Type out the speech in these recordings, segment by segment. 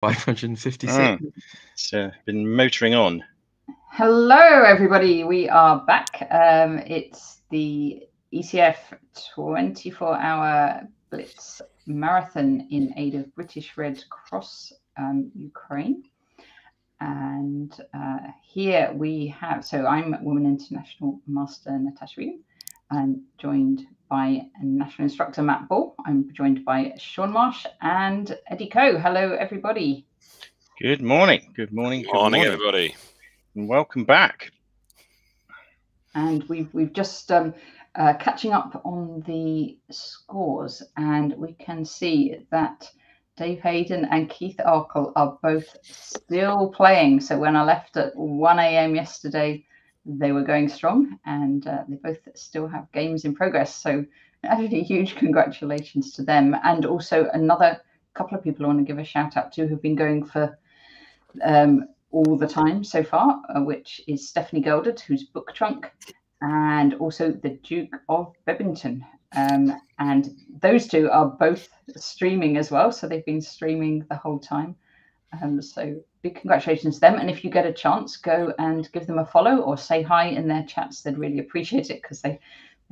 556. It's been motoring on. Hello, everybody. We are back. It's the ECF 24-hour Blitz marathon in aid of British Red Cross Ukraine. And here we have, so I'm Women International Master Natasha Regan. I'm joined by National Instructor Matt Ball. I'm joined by Sean Marsh and Eddie Coe. Hello, everybody. Good morning. Good morning. Good morning, everybody. And welcome back. And we've just catching up on the scores, and we can see that Dave Hayden and Keith Arkle are both still playing. So when I left at 1 a.m. yesterday, they were going strong, and they both still have games in progress. So actually, huge congratulations to them. And also another couple of people I want to give a shout out to who've been going for all the time so far, which is Stephanie Geldert, who's Book Trunk, and also the Duke of Bebington. And those two are both streaming as well, so they've been streaming the whole time. So big congratulations to them. And if you get a chance, go and give them a follow or say hi in their chats. They'd really appreciate it, because they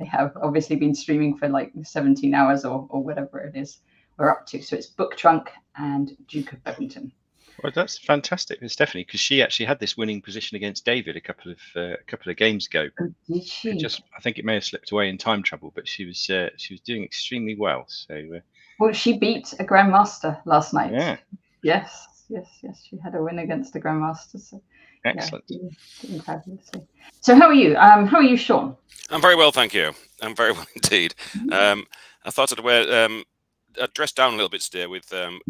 have obviously been streaming for like 17 hours or whatever it is we're up to. So it's Book Trunk and Duke of Bebington. Well, that's fantastic. It's Stephanie, because she actually had this winning position against David a couple of games ago. Oh, did she? I think it may have slipped away in time trouble, but she was doing extremely well. So well, she beat a grandmaster last night. Yeah. Yes. She had a win against a grandmaster. So excellent. Yeah, fabulously. So how are you? How are you, Sean? I'm very well, thank you. I'm very well indeed. I thought I'd wear. I'd dress down a little bit today with the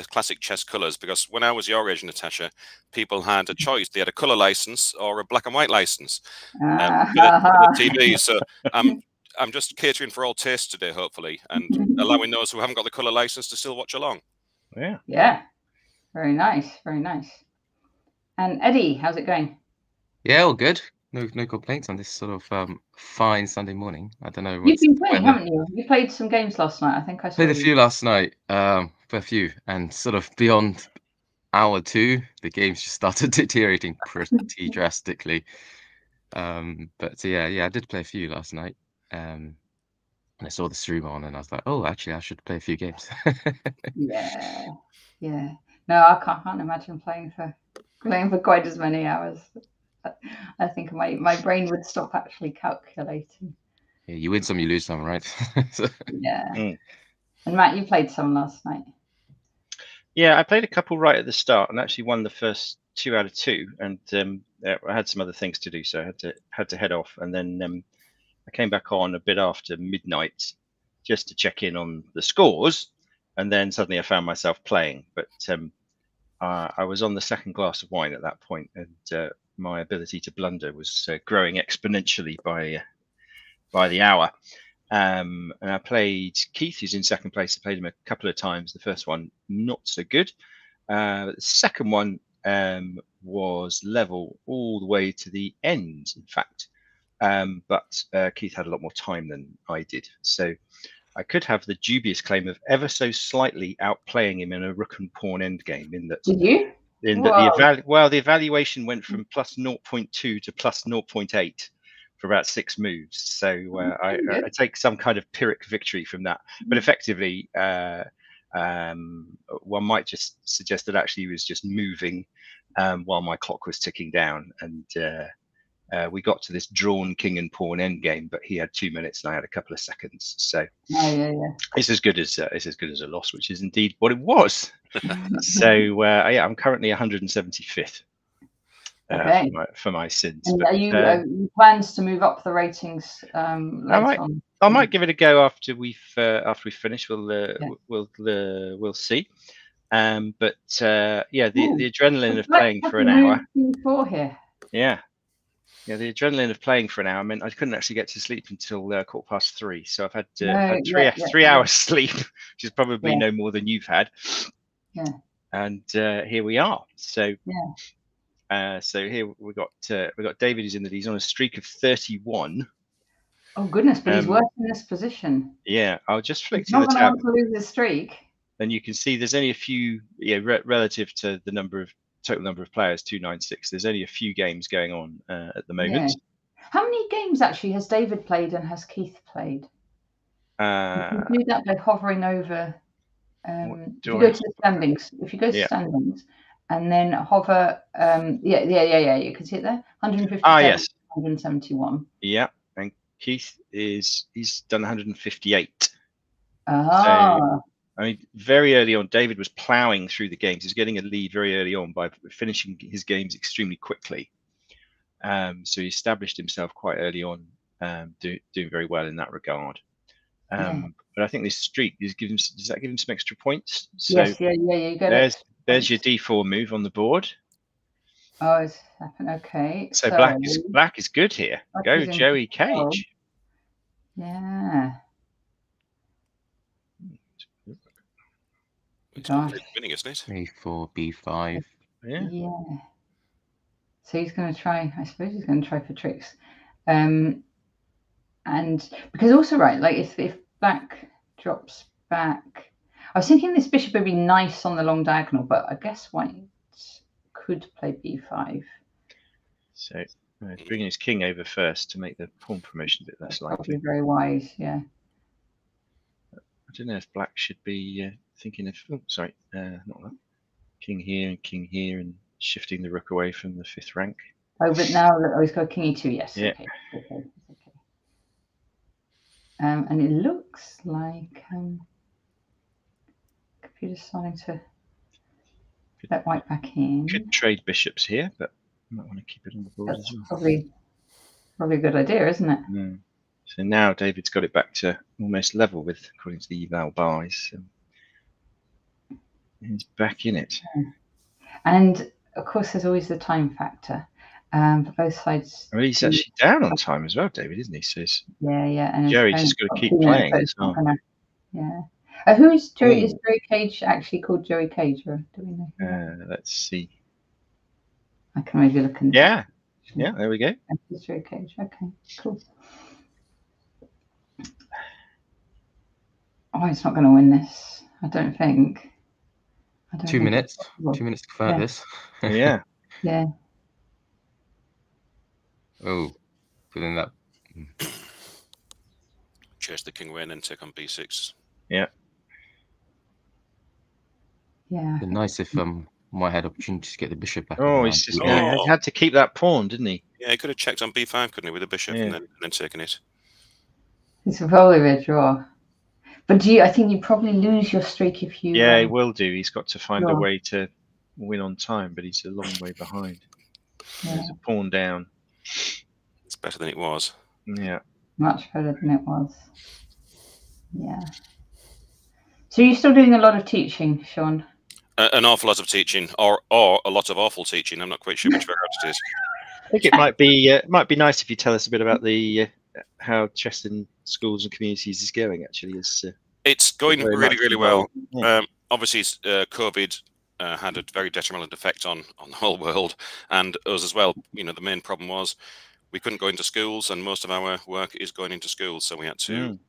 classic chess colours, because when I was your age, Natasha, people had a choice. They had a colour license or a black and white license for the TV. So I'm just catering for all tastes today, hopefully, and allowing those who haven't got the colour license to still watch along. Yeah. Yeah. Very nice. Very nice. And Eddie, how's it going? Yeah, all good. No complaints on this sort of fine Sunday morning. I don't know. You've been playing, haven't you? You played some games last night. I think I saw played a few last night. For a few, and sort of beyond hour 2, the games just started deteriorating pretty drastically. But yeah, I did play a few last night. And I saw the stream on, and I was like, oh, actually, I should play a few games. Yeah. No, I can't imagine playing for quite as many hours. I think my brain would stop actually calculating. Yeah, you win some, you lose some, right? Yeah. And Matt, you played some last night. Yeah, I played a couple right at the start, and actually won the first 2 out of 2. And I had some other things to do, so I had to head off. And then I came back on a bit after midnight just to check in on the scores. And then suddenly I found myself playing. But I was on the second glass of wine at that point, and my ability to blunder was growing exponentially by the hour. And I played Keith, who's in second place. I played him a couple of times. The first one, not so good. The second one was level all the way to the end, in fact. But Keith had a lot more time than I did. So I could have the dubious claim of ever so slightly outplaying him in a rook and pawn endgame. Did you? The evaluation went from plus 0.2 to plus 0.8 for about 6 moves. So I take some kind of Pyrrhic victory from that. But effectively, one might just suggest that actually he was just moving while my clock was ticking down. And we got to this drawn king and pawn endgame, but he had 2 minutes and I had a couple of seconds. So it's as good as a loss, which is indeed what it was. So yeah, I'm currently 175th for my sins. And but, are you plans to move up the ratings later on? I might give it a go after we finish. We'll see. But yeah, the adrenaline of playing for an hour. Here. Yeah, the adrenaline of playing for an hour meant I couldn't actually get to sleep until 3:15. So I've had 3 hours sleep, which is probably no more than you've had. Yeah. And here we are. So so here we got David, who's he's on a streak of 31. Oh goodness, but he's working this position. Yeah, I'll just flick he's to the tab. To lose his streak. And you can see there's only a few, relative to the total number of players, 296. There's only a few games going on at the moment. How many games actually has David played and has Keith played? You can do that by hovering over. If you go to the standings, standings, and then hover, you can see it there. 157. Ah, yes. 171. Yeah, and Keith he's done 158. Ah. So, I mean, very early on, David was ploughing through the games. He was getting a lead very early on by finishing his games extremely quickly. So he established himself quite early on, doing very well in that regard. But I think this streak does that give him some extra points? So yes, you got it. There's your D4 move on the board. Oh, it's happened. Okay. So black is good here. Go Joey Cage. Yeah. It's winning, isn't it? A4, B5. Yeah. So he's going to try. I suppose he's going to try for tricks, and because also like if black drops back, I was thinking this bishop would be nice on the long diagonal, but I guess white could play B5. So he's bringing his king over first to make the pawn promotion a bit less likely. Probably very wise, yeah. I don't know if black should be thinking of. Oh, sorry, not that. King here, and shifting the rook away from the 5th rank. Oh, but now he's got king E2. Yes. Yeah. Okay. And it looks like computer's starting to let white back in. Could trade bishops here, but I might want to keep it on the board as well. Probably a good idea, isn't it? Mm. So now David's got it back to almost level with, according to the eval buys. He's back in it. And of course, there's always the time factor. For both sides. Well, he's actually down on time as well, David, isn't he? So yeah. And Jerry's just got to keep playing. Yeah. Who is Joey? Is Joey Cage actually called Joey Cage, or do we know? Let's see. I can maybe look in. Yeah, there we go. That's Joey Cage. Okay, cool. Oh, he's not going to win this, I don't think. 2 minutes. 2 minutes to convert this. Yeah. Yeah. Oh, but then that. Chase the king away and then take on B6. Yeah. Yeah. It'd be nice if White had opportunity to get the bishop back. Oh, he's just he had to keep that pawn, didn't he? Yeah, he could have checked on B5, couldn't he, with the bishop and then taken it. It's probably a draw. But I think you probably lose your streak if you. Yeah, he will do. He's got to find a way to win on time, but he's a long way behind. Yeah. There's a pawn down. It's better than it was. Yeah. Much better than it was. Yeah. So you're still doing a lot of teaching, Sean? An awful lot of teaching, or a lot of awful teaching. I'm not quite sure which variant it is. I think it might be nice if you tell us a bit about the how Tristan schools and communities is going. Actually, it's going really well. Yeah. Obviously, COVID had a very detrimental effect on the whole world and us as well. You know, the main problem was we couldn't go into schools, and most of our work is going into schools, so we had to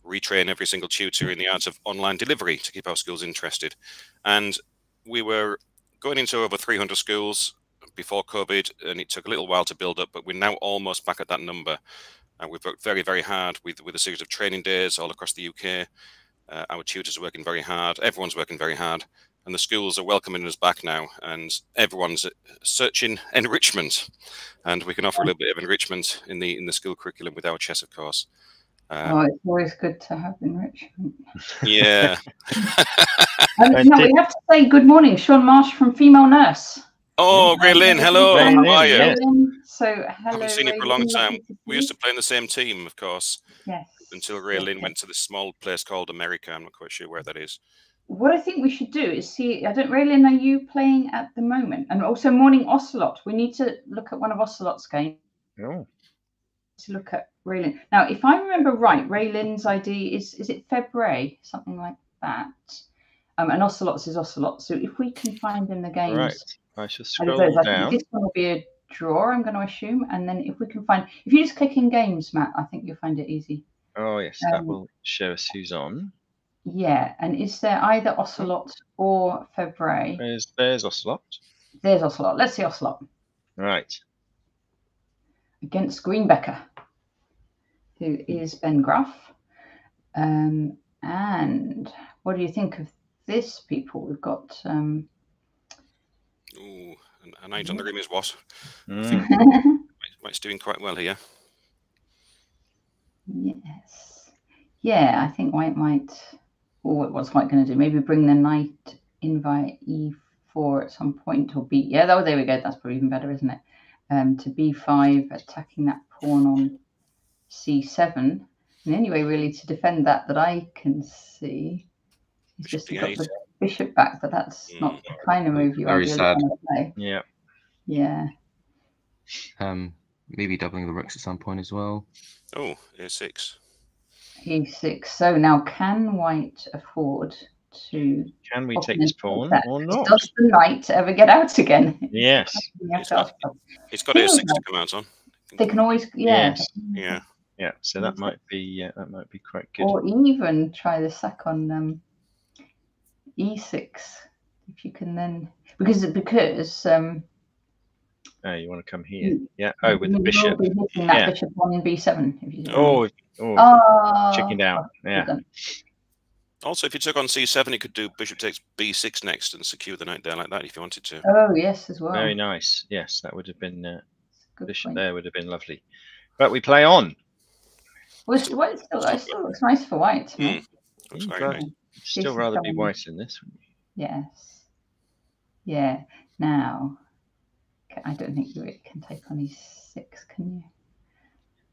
retrain every single tutor in the art of online delivery to keep our schools interested. And we were going into over 300 schools before COVID, and it took a little while to build up, but we're now almost back at that number. And we've worked very, very hard with a series of training days all across the UK. Our tutors are working very hard. Everyone's working very hard. And the schools are welcoming us back now. And everyone's searching enrichment. And we can offer a little bit of enrichment in the school curriculum with our chess, of course. It's always good to have enrichment. Yeah. No, we have to say good morning, Sean Marsh from Female Nurse. Oh, Regan, hello. How are you? Yes. So, hello. I haven't seen you for a long time. We used to play in the same team, of course. Yes. Until Regan went to this small place called America. I'm not quite sure where that is. What I think we should do is see. I don't really know you playing at the moment, and also Morning Ocelot. We need to look at one of Ocelot's games. Oh. To look at Regan. Now, if I remember right, Regan's ID is it February, something like that. And Ocelot's is Ocelot. So if we can find in the games, right. I shall scroll I down. think this one will be a draw, I'm going to assume. And then if we can find, if you just click in games, Matt, I think you'll find it easy. Oh yes, that will show us who's on. Yeah, and is there either Ocelot or February? There's Ocelot. There's Ocelot. Let's see Ocelot. Right. Against Greenbecker, who is Ben Gruff. And what do you think of this, people? We've got... Ooh, a knight on the rim is what? White's doing quite well here. Yes. Yeah, I think White might... what's White going to do? Maybe bring the knight in via E4 at some point, or B... Yeah, there we go. That's probably even better, isn't it? To B5, attacking that pawn on C7. And the only way really to defend that I can see is just to got the bishop back, but that's not the kind of move you ideally want to play. Yeah. Yeah. Maybe doubling the rooks at some point as well. Oh, A6. E6. So now, can White afford to... Can we take this pawn or not? Does the knight ever get out again? Yes. It's got A6 to come out on. They can always... Yeah. Yes. Yeah. Yeah, so that might be quite good. Or even try the sack on E6, if you can then... Because oh, you want to come here? Yeah. Oh, with the bishop. Be hitting that bishop on B7. If you chickened out. Yeah. Also, if you took on C7, you could do bishop takes B6 next and secure the knight there like that if you wanted to. Oh, yes, as well. Very nice. Yes, that would have been bishop there would have been lovely. But we play on. Well, White still looks nice for White. Looks very nice. Still rather be White in this. Yes. Yeah. Now, I don't think you can take on E6, can you?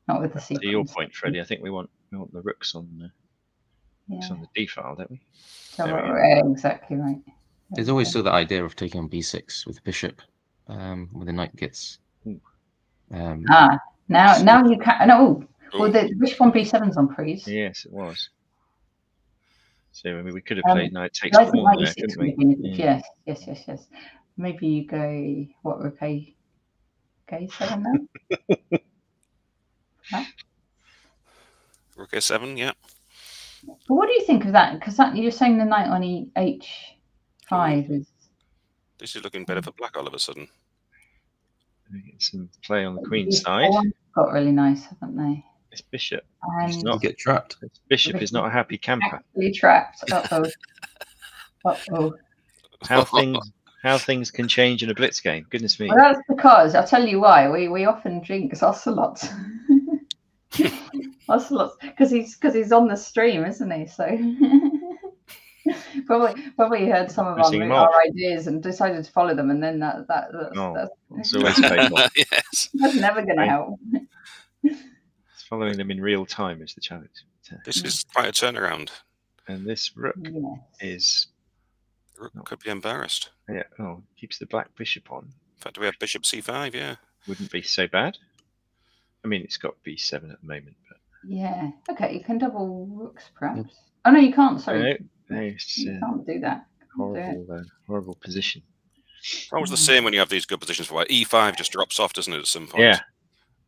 Not with the C. To your point, Freddie, I think we want the rooks on the D file, don't we? Exactly right. There's always still the idea of taking on B6 with the bishop, where the knight gets. Now you can. No, well, the bishop on B7's on freeze. Yes, it was. So I mean, we could have played knight takes pawn there, couldn't we? Yes. Maybe you go rook A7 now. Rook A7, yeah. But what do you think of that? Because you're saying the knight on H5 is. This is looking better for black all of a sudden. Get some play on the queen's side. Got really nice, haven't they? This bishop. He's not get trapped. This bishop is not a happy camper. Actually trapped. How things can change in a blitz game. Goodness me. Well, that's because I'll tell you why. We often drink Ocelots. Ocelots because he's on the stream, isn't he? So probably heard some of our ideas and decided to follow them, and then that's always painful. Yes. That's never going to help. Following them in real time is the challenge. This is quite a turnaround. And this rook is... The rook could be embarrassed. Yeah, keeps the black bishop on. In fact, we have bishop C5, yeah. Wouldn't be so bad. I mean, it's got B7 at the moment. But... Yeah, okay, you can double rooks, perhaps. Oh, no, you can't, sorry. No, you can't do that. Horrible position. It's always the same when you have these good positions for White. E5 just drops off, doesn't it, at some point? Yeah.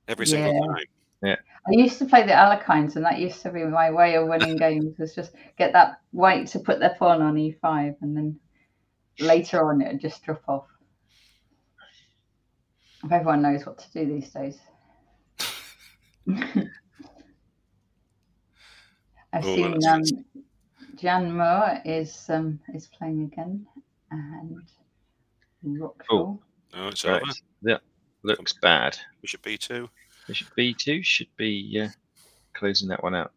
Every single time. Yeah. I used to play the Alekines, and that used to be my way of winning games, was just get that White to put their pawn on E5, and then later on it would just drop off. If everyone knows what to do these days. I've seen Jan Moore is playing again, and Rockfall. Oh, it's over. Yeah, looks bad. Bishop B2. Bishop B2 should be closing that one out.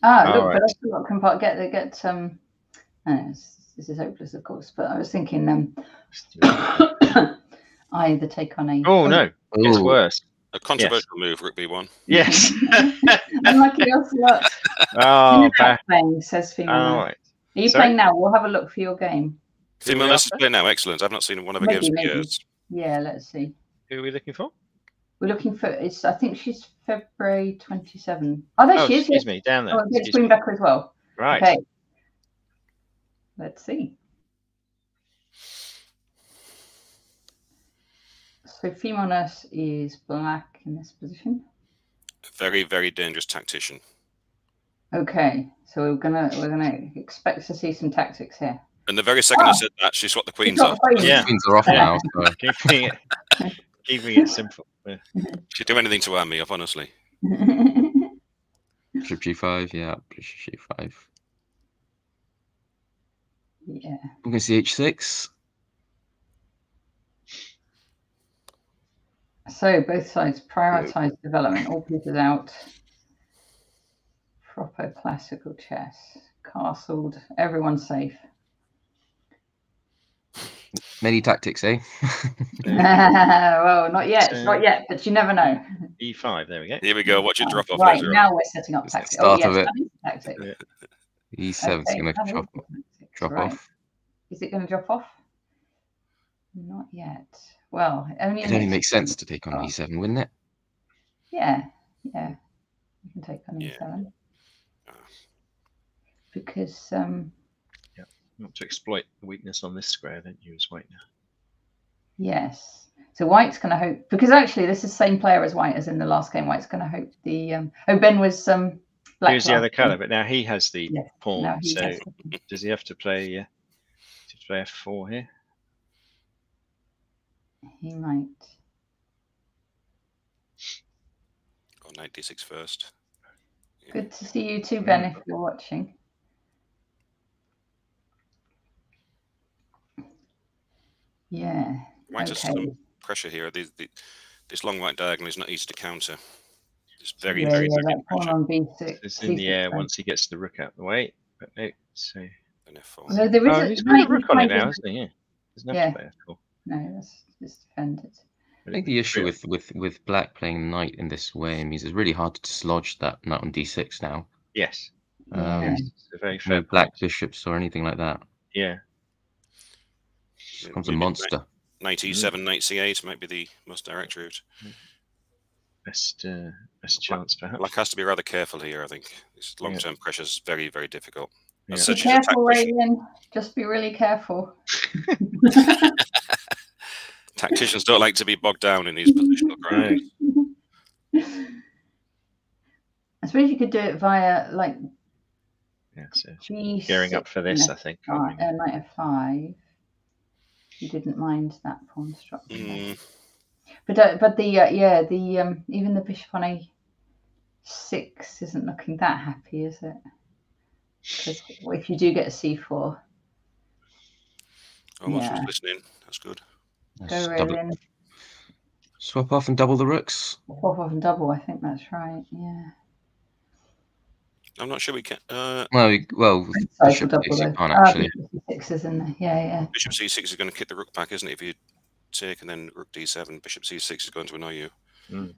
Look, but I still can get this is hopeless, of course. But I was thinking either take on a. Oh no, it's worse. A controversial move, Rook B1. Yes. Unlucky Ocelot. Playing, says female. Right. Are you playing now? We'll have a look for your game. Female Nurse is playing now. Excellent. I've not seen one of her games for years. Yeah, let's see. Who are we looking for? We're looking for. I think she's February 27. Oh, there she is. Excuse me, down there. Oh, it's Greenbecker as well. Right. Okay. Let's see. So female Nurse is black in this position. Very, very dangerous tactician. Okay, so we're gonna expect to see some tactics here. And the very second I said that, she swapped the queens got off. the queens. Yeah. Queens are off now. So. Keeping it simple. Yeah. She'd do anything to arm me up, honestly. Bishop G5, yeah, Bishop G5. Yeah. We're going to see H6. So both sides prioritize development. All pieces out. Proper classical chess. Castled. Everyone's safe. Many tactics, eh? Well, not yet. Not yet, but you never know. E5, there we go. Here we go. Watch it drop off. Right, later now on. we're setting up tactics. Start Oh, of yes, it. that is tactic. E7's Okay, going to that is drop right. off. Is it going to drop off? Not yet. Well, only It only makes sense to take on E7, wouldn't it? Yeah, yeah. You can take on Yeah. E7 because You want to exploit the weakness on this square, don't you, as white now? yes. So white's going to hope, because actually this is the same player as white as in the last game. White's going to hope the Ben was black. Here's the other colour, but now he has the Yes, pawn. now he So has does he have to play F4 here? he might. Got knight D6 first. Yeah. Good to see you too, Ben, if you're watching. Yeah. White has Okay. some pressure here. This long white diagonal is not easy to counter. It's very, Yeah, very yeah, big that pawn pressure. on B6. It's in the air C6, once he gets the rook out the way. But no, so And F4. no, there is he's got a rook on it now, hasn't he? Yeah. Doesn't have to play F4. No, that's just defended. I think the issue with black playing knight in this way means it's really hard to dislodge that knight on D6 now. Yes. Yeah. It's a very No fair black point. bishops or anything like that. Yeah. It becomes a monster. Knight E7, knight C8 might be the most direct route. Best chance, perhaps. Black has to be rather careful here, I think. This long-term pressure is very, very difficult. Yeah. As Be such, his attack careful, position- Regan. Just be really careful. Tacticians don't like to be bogged down in these positional grounds. I suppose you could do it via like Yeah, so G6. gearing up for this, I think. aren't we? Knight F5. You didn't mind that pawn structure. Mm, But the even the bishop on A6 isn't looking that happy, is it? Because if you do get a C4, almost Yeah. was listening. That's good. Let's go double- in, swap off and double the rooks. pop off and double. I think that's right. Yeah. I'm not sure we can. Well, Sorry, bishop double D6 those. can't actually. Bishop C6 is in there. Yeah. Bishop C6 is going to kick the rook back, isn't it? If you take and then rook D7, Bishop C6 is going to annoy you. Mm.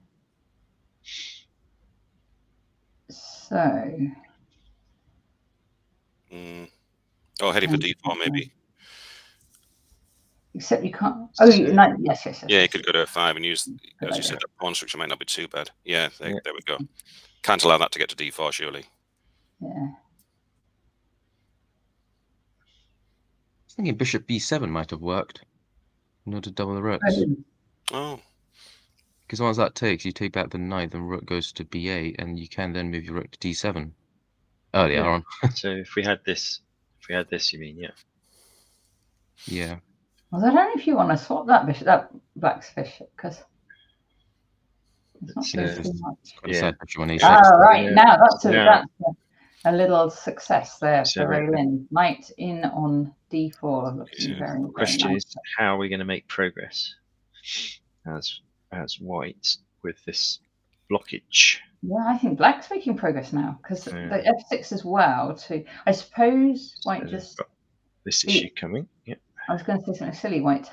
So Mm. Oh, heading for D4 maybe. except you can't. Oh, no, yes. Yeah, you could go to F5 and use, as you said, that pawn structure might not be too bad. Yeah, there we go. Can't allow that to get to D4, surely. Yeah. I was thinking bishop B7 might have worked in order to double the rooks. Oh, Because once that takes, you take back the knight, then rook goes to B8, and you can then move your rook to D7. Earlier Yeah. on. So if we had this, you mean, yeah. Yeah. Well, I don't know if you want to swap that black's bishop, because it's not It's, doing too much. It's got a Yeah. side pressure on A6. Oh, right. Yeah. Now that's Yeah. a little success there So for Regan. Regan. Knight in on D4. Looking So very, the question very nice. is, how are we going to make progress as white with this blockage? Yeah, I think black's making progress now because Yeah. the F6 as well. Too. I suppose white So just. got this issue coming. Yeah. I was going to say something silly. White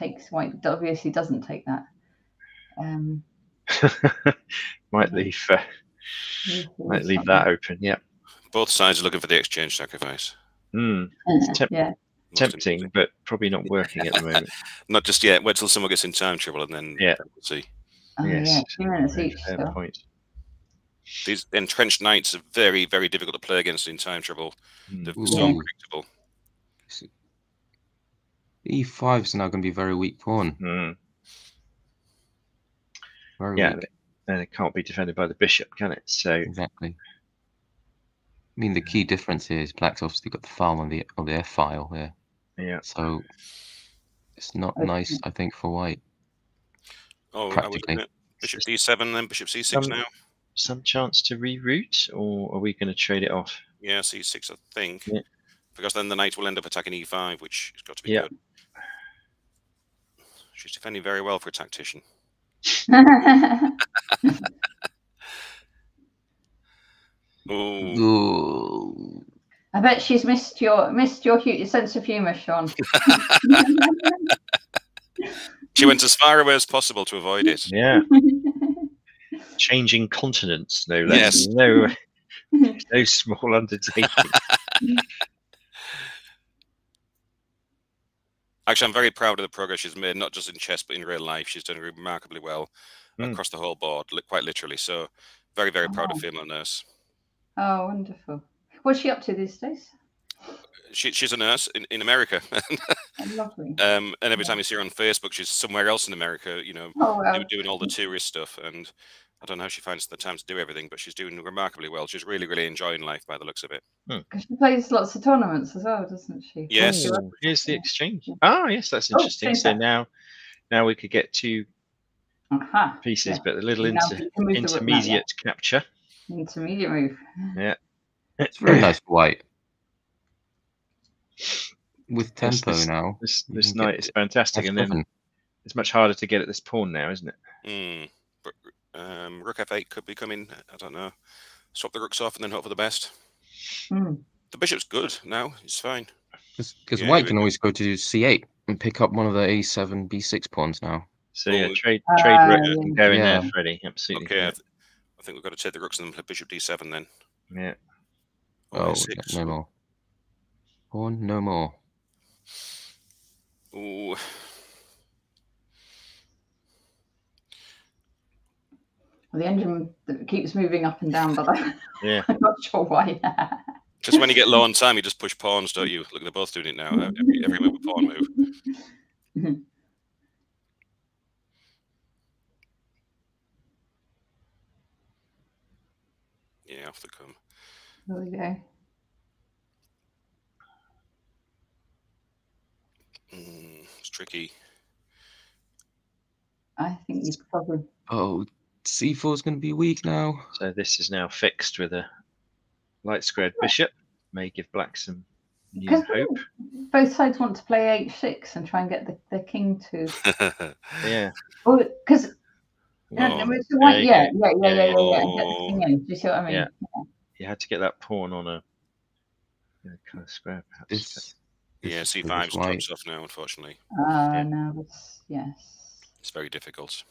obviously doesn't take that. Might leave that open. Yeah. both sides are looking for the exchange sacrifice. Yeah. Tempting, but probably not working at the moment. Not just yet. Wait till someone gets in time trouble and then we'll see. Oh, Yes. yeah. 2 minutes Very each. fair Still. point. These entrenched knights are very, very difficult to play against in time trouble. They're Ooh. so unpredictable. E5 is now going to be a very weak pawn. Very Yeah, weak. and it can't be defended by the bishop, can it? So Exactly. mean, the key difference here is black's obviously got the file on the F file there. Yeah. So it's not Okay. nice, I think, for white. Oh, are we Practically. looking at bishop d7 then bishop c6 now? Some chance to reroute, or are we going to trade it off? Yeah, c6, I think. Yeah. Because then the knight will end up attacking e5, which has got to be Yeah. good. She's defending very well for a tactician. Ooh. Ooh. I bet she's missed your sense of humour, Sean. She went as far away as possible to avoid it. Yeah. Changing continents, no less. Yes. No small undertaking. Actually, I'm very proud of the progress she's made, not just in chess, but in real life. She's done remarkably well across the whole board, quite literally. So very, very proud of female nurse. Oh, wonderful. What's she up to these days? She's a nurse in America. Lovely. And every time you see her on Facebook, she's somewhere else in America, you know, doing all the tourist stuff. And I don't know how she finds the time to do everything, but she's doing remarkably well. She's really, really enjoying life by the looks of it. Because she plays lots of tournaments as well, doesn't she? Yes. Oh, here's the exchange. Oh, yes, that's interesting. So now we could get two pieces, but a little intermediate capture. Intermediate move. Yeah. It's very nice for white. With tempo now. This knight is fantastic, and then it's much harder to get at this pawn now, isn't it? But rook f8 could be coming. I don't know. Swap the rooks off and then hope for the best. The bishop's good now. It's fine. Because white can always go to c8 and pick up one of the a7, b6 pawns now. So yeah, trade rook and go in there, Freddie. Absolutely. Okay, I think we've got to take the rooks and then play bishop d7 then. Yeah. Oh, no more. Pawn, no more. Ooh. The engine that keeps moving up and down, but yeah. I'm not sure why. Just when you get low on time, you just push pawns, don't you? Look, they're both doing it now. Every move a pawn move. Yeah, off the come. There we go. It's tricky. I think you probably. Oh, c4 is going to be weak now. So this is now fixed with a light squared bishop. May give black some new hope. Both sides want to play h6 and try and get the king to. Yeah. Well, because. Yeah. And get the king in. Do you see what I mean? Yeah. You had to get that pawn on a kind of square, perhaps. Yeah, c5's drops off now, unfortunately. No, yes. It's very difficult.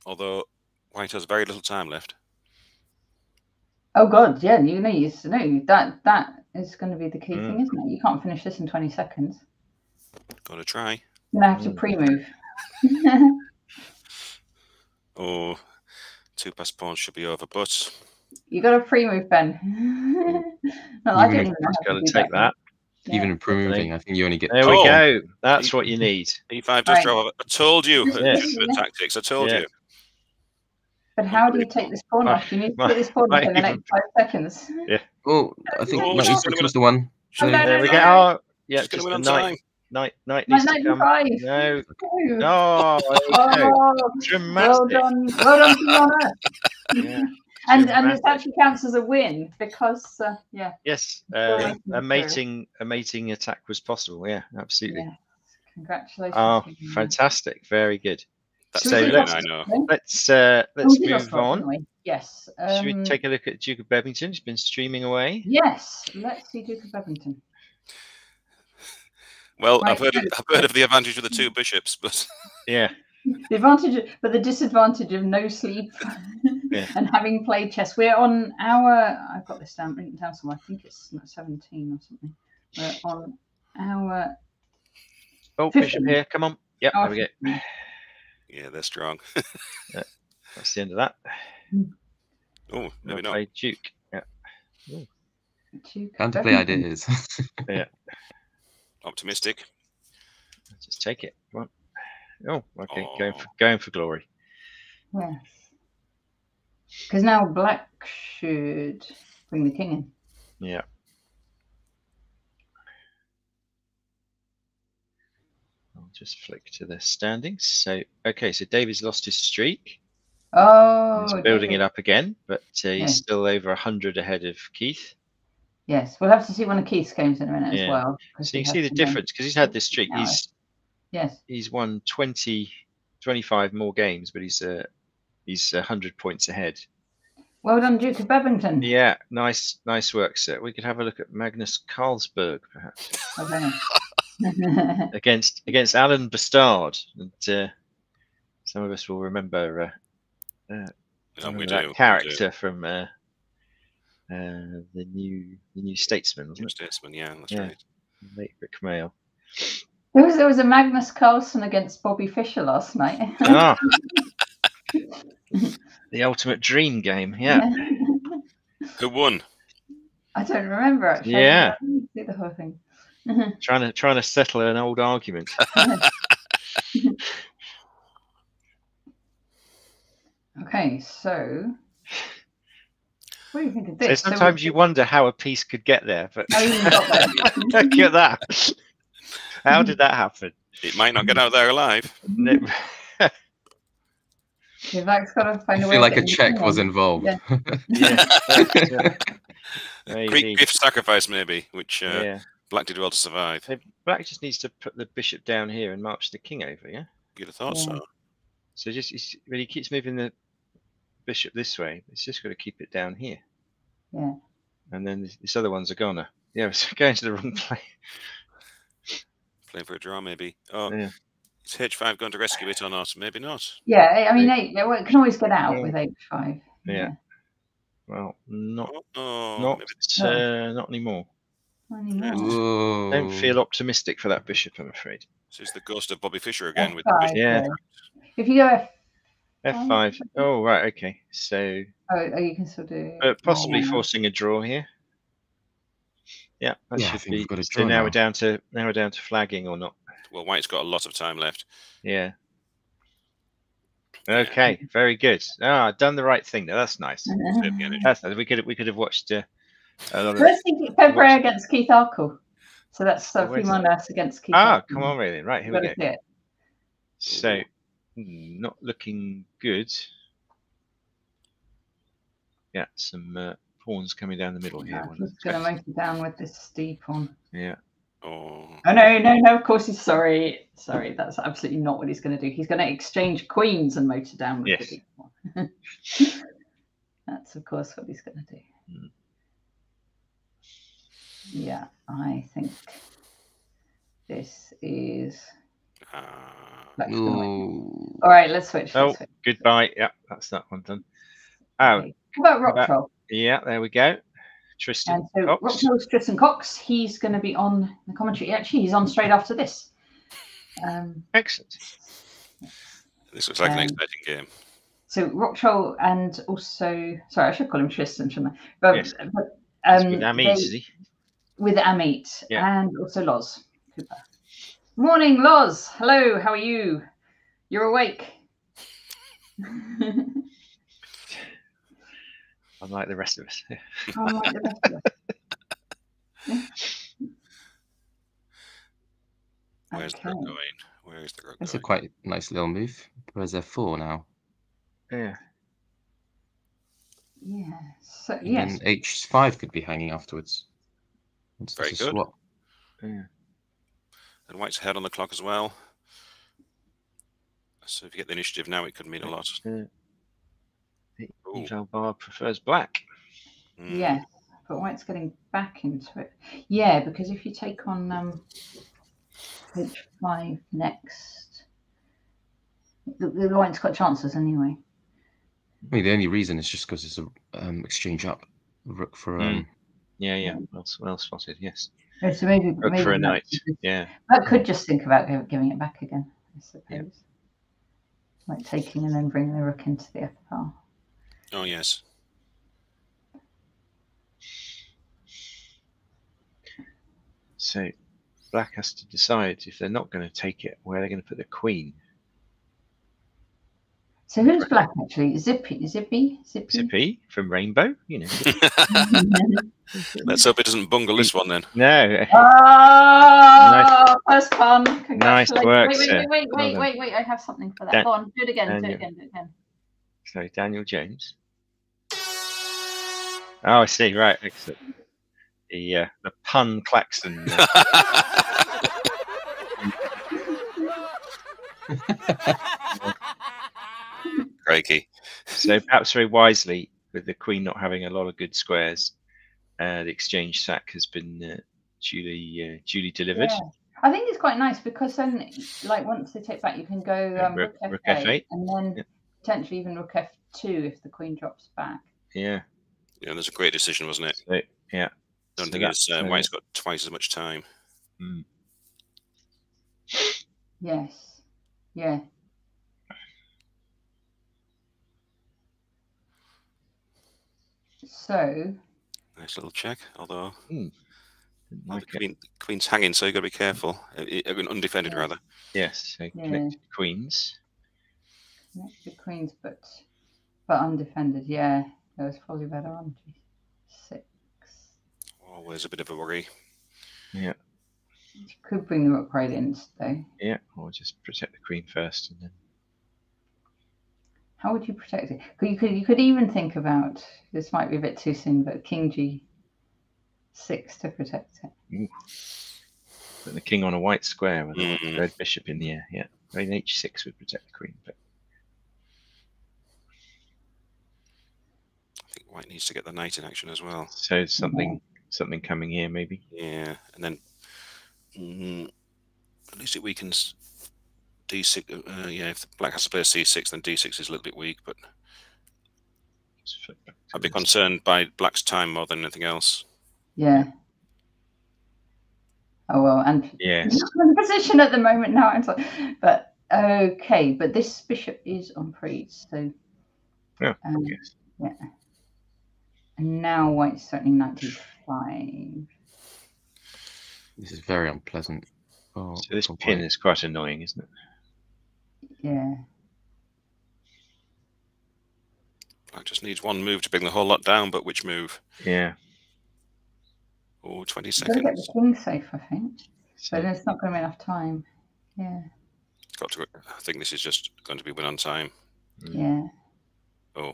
Although white has very little time left. Oh God, yeah, you know that is going to be the key thing, isn't it? You can't finish this in 20 seconds. Got to try. You have to pre-move. Oh, 2 passed pawns should be over, but you got a pre-move, Ben. No, I didn't know how to take that. Yeah. Even improving, I think you only get. There we go. That's what you need. e5 does drop. I told you. Tactics. I told you. But how do you take this pawn off? You need to take this pawn off in the next 5 seconds. Yeah. Oh, I think knight e6 was the one. There we go. Oh, yeah, just going to win on time. Knight needs to come. No. Oh, dramatic. Well done, Fiona. Yeah. And this actually counts as a win because yes, a mating attack was possible. Yeah, absolutely. Yeah. Congratulations. Oh, fantastic! Very good. So let's move on. Yes. Should we take a look at Duke of Bevington? He's been streaming away. Yes, let's see Duke of Bevington. Well, I've heard of the advantage of the 2 bishops, but yeah. The advantage, but the disadvantage of no sleep and having played chess. We're on I've got this written down somewhere. I think it's 17 or something. We're on our. Oh, 15. Bishop here. Come on. Yep, there we go. Yeah, they're strong. That's the end of that. Oh, maybe not. Play Duke. Yeah. Time to play ideas. Yeah. Optimistic. Just take it. Come on. Oh, okay. Going for glory. Yes. Because now black should bring the king in. Yeah. I'll just flick to the standings. So, okay, so David's lost his streak. Oh, He's building David. it up again, but he's Yes. still over 100 ahead of Keith. Yes, we'll have to see one of Keith's games in a minute as Yeah. well. So you can see the difference because he's had this streak. Yes. He's won 25 more games, but he's 100 points ahead. Well done, Duke of Babington. Yeah, nice work, sir. We could have a look at Magnus Carlsberg, perhaps. Okay. against Alan Bastard, and some of us will remember that character from the new Statesman, wasn't it? Statesman, yeah, that's right. Late Rick Mail. There was a Magnus Carlsen against Bobby Fischer last night. Ah, the ultimate dream game, yeah. Who won? I don't remember actually. Yeah. I didn't see the whole thing. trying to settle an old argument. Okay, so what do you think of this? So sometimes you wonder how a piece could get there, but look at that. How did that happen? It might not get out there alive. Black's got to find a way. I feel like a check was involved. Yeah. Greek gift sacrifice, maybe, which Black did well to survive. So Black just needs to put the bishop down here and march the king over, yeah? You'd have thought so. So when he keeps moving the bishop this way, it's just got to keep it down here. Yeah. And then this other one's a goner. Yeah, it's going to the wrong place. Playing for a draw, maybe. Oh, yeah. Is H5 going to rescue it or not? Maybe not. Yeah, I mean, it can always get out with H5. Yeah. Well, not anymore. Don't feel optimistic for that bishop, I'm afraid. This is the ghost of Bobby Fischer again F5, with the bishop. Yeah. If you go F5. Oh, right, okay. So. Oh, you can still do. Possibly forcing a draw here. Yeah, that should be. So now we're down to flagging or not. Well, White's got a lot of time left. Yeah. Okay, very good. Done the right thing there. That's nice. That's nice. We could have watched a lot of. February against Keith Arkle. So that's Sophie Mondas against Keith. Come on, really. Right, here we go. So, not looking good. Yeah, some pawns coming down the middle here. He's going to make it down with this steep pawn. Yeah. Oh no! Of course he's sorry. That's absolutely not what he's going to do. He's going to exchange queens and motor down with the deep pawn. That's of course what he's going to do. Yeah, I think this is. All right, let's switch. Goodbye. Yeah, that's that one done. Okay. How about Rocktroll? Yeah, there we go. Tristan. And so Rocktroll's Tristan Cox. He's going to be on the commentary. Actually, he's on straight after this. Excellent. This looks like an exciting game. So Rocktroll and also, sorry, I should call him Tristan, shouldn't I? But, yes. With Ameet, is he? With Ameet and also Loz Cooper. Morning, Loz. Hello, how are you? You're awake. Unlike the rest of us. Unlike the rest of us. Where's the rook going? Where is the rook? That's a quite nice little move. Where's F4 now? Yeah. Yeah. So and H5 could be hanging afterwards. It's very good. Swap. Yeah. And White's ahead on the clock as well. So if you get the initiative now, it could mean a lot. Eval Bar prefers Black. Yeah, but White's getting back into it. Yeah, because if you take on H5 next, the White's got chances anyway. I mean, the only reason is just because it's a exchange up rook for Yeah. Well spotted. Yes. So maybe rook for a knight. Yeah. I could just think about giving it back again, I suppose. Yeah. Like taking and then bringing the rook into the FR. Oh yes. So Black has to decide if they're not going to take it, where they're going to put the queen. So who's black actually? Zippy from Rainbow, you know. Let's hope it doesn't bungle this one then. No. Oh, first pun. Nice Congratulations. work, wait, sir. wait. I have something for that. Go on, do it again. So Daniel Jones. Oh, I see. Right, excellent. The pun klaxon. Crikey. So perhaps very wisely, with the queen not having a lot of good squares, the exchange sack has been duly delivered. Yeah. I think it's quite nice because then, like, once they take back, you can go rook f8, and then potentially even rook f2 if the queen drops back. Yeah. Yeah, that's a great decision, wasn't it? So, yeah. I don't think it's White's got twice as much time. Mm. Yes. Yeah. So. Nice little check, although Like the queen's hanging, so you've got to be careful. Undefended, rather. Yes, so connected queens. Connected queens, but undefended. Yeah, that was probably better on G6. Always a bit of a worry. Yeah. You could bring the rook right in, though. Yeah, or just protect the queen first, and then. How would you protect it? You could even think about, this might be a bit too soon, but King G6 to protect it. Ooh. Put the king on a white square with a red bishop in the air. Yeah, an H6 would protect the queen, but I think White needs to get the knight in action as well. So something coming here, maybe. Yeah, and then at least it weakens D6. Yeah, if the black has to play a C6, then D6 is a little bit weak, but I'd be concerned by black's time more than anything else. Yeah. Oh well, and yes, in position at the moment now. But okay, but this bishop is on freeze, so yes. yeah. And now White's threatening 95. This is very unpleasant. Oh, so this pin is quite annoying, isn't it? Yeah. Black just needs one move to bring the whole lot down, but which move? Yeah. Oh, 20 seconds. Got to get the king safe, I think. So, but there's not going to be enough time. Yeah. Got to. I think this is just going to be win on time. Yeah. Oh.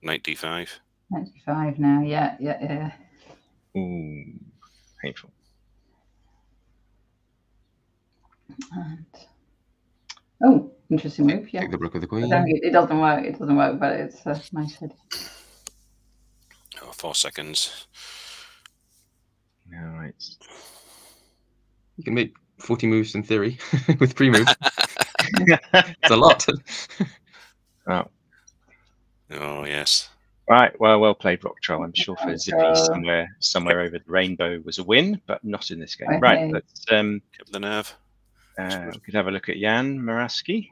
Knight D5. Knight D5 now. Yeah. Ooh, painful. And oh, interesting move. Yeah. Take the rook of the queen. It doesn't work. It doesn't work, but it's a nice head. Oh, 4 seconds. All right. You can make 40 moves in theory with 3 moves. It's a lot. Oh yes. Right. Well played, Rock Troll. I'm sure for Zippy somewhere over the rainbow was a win, but not in this game. Okay. Right. Let's keep the nerve. We could have a look at Jan Maraski.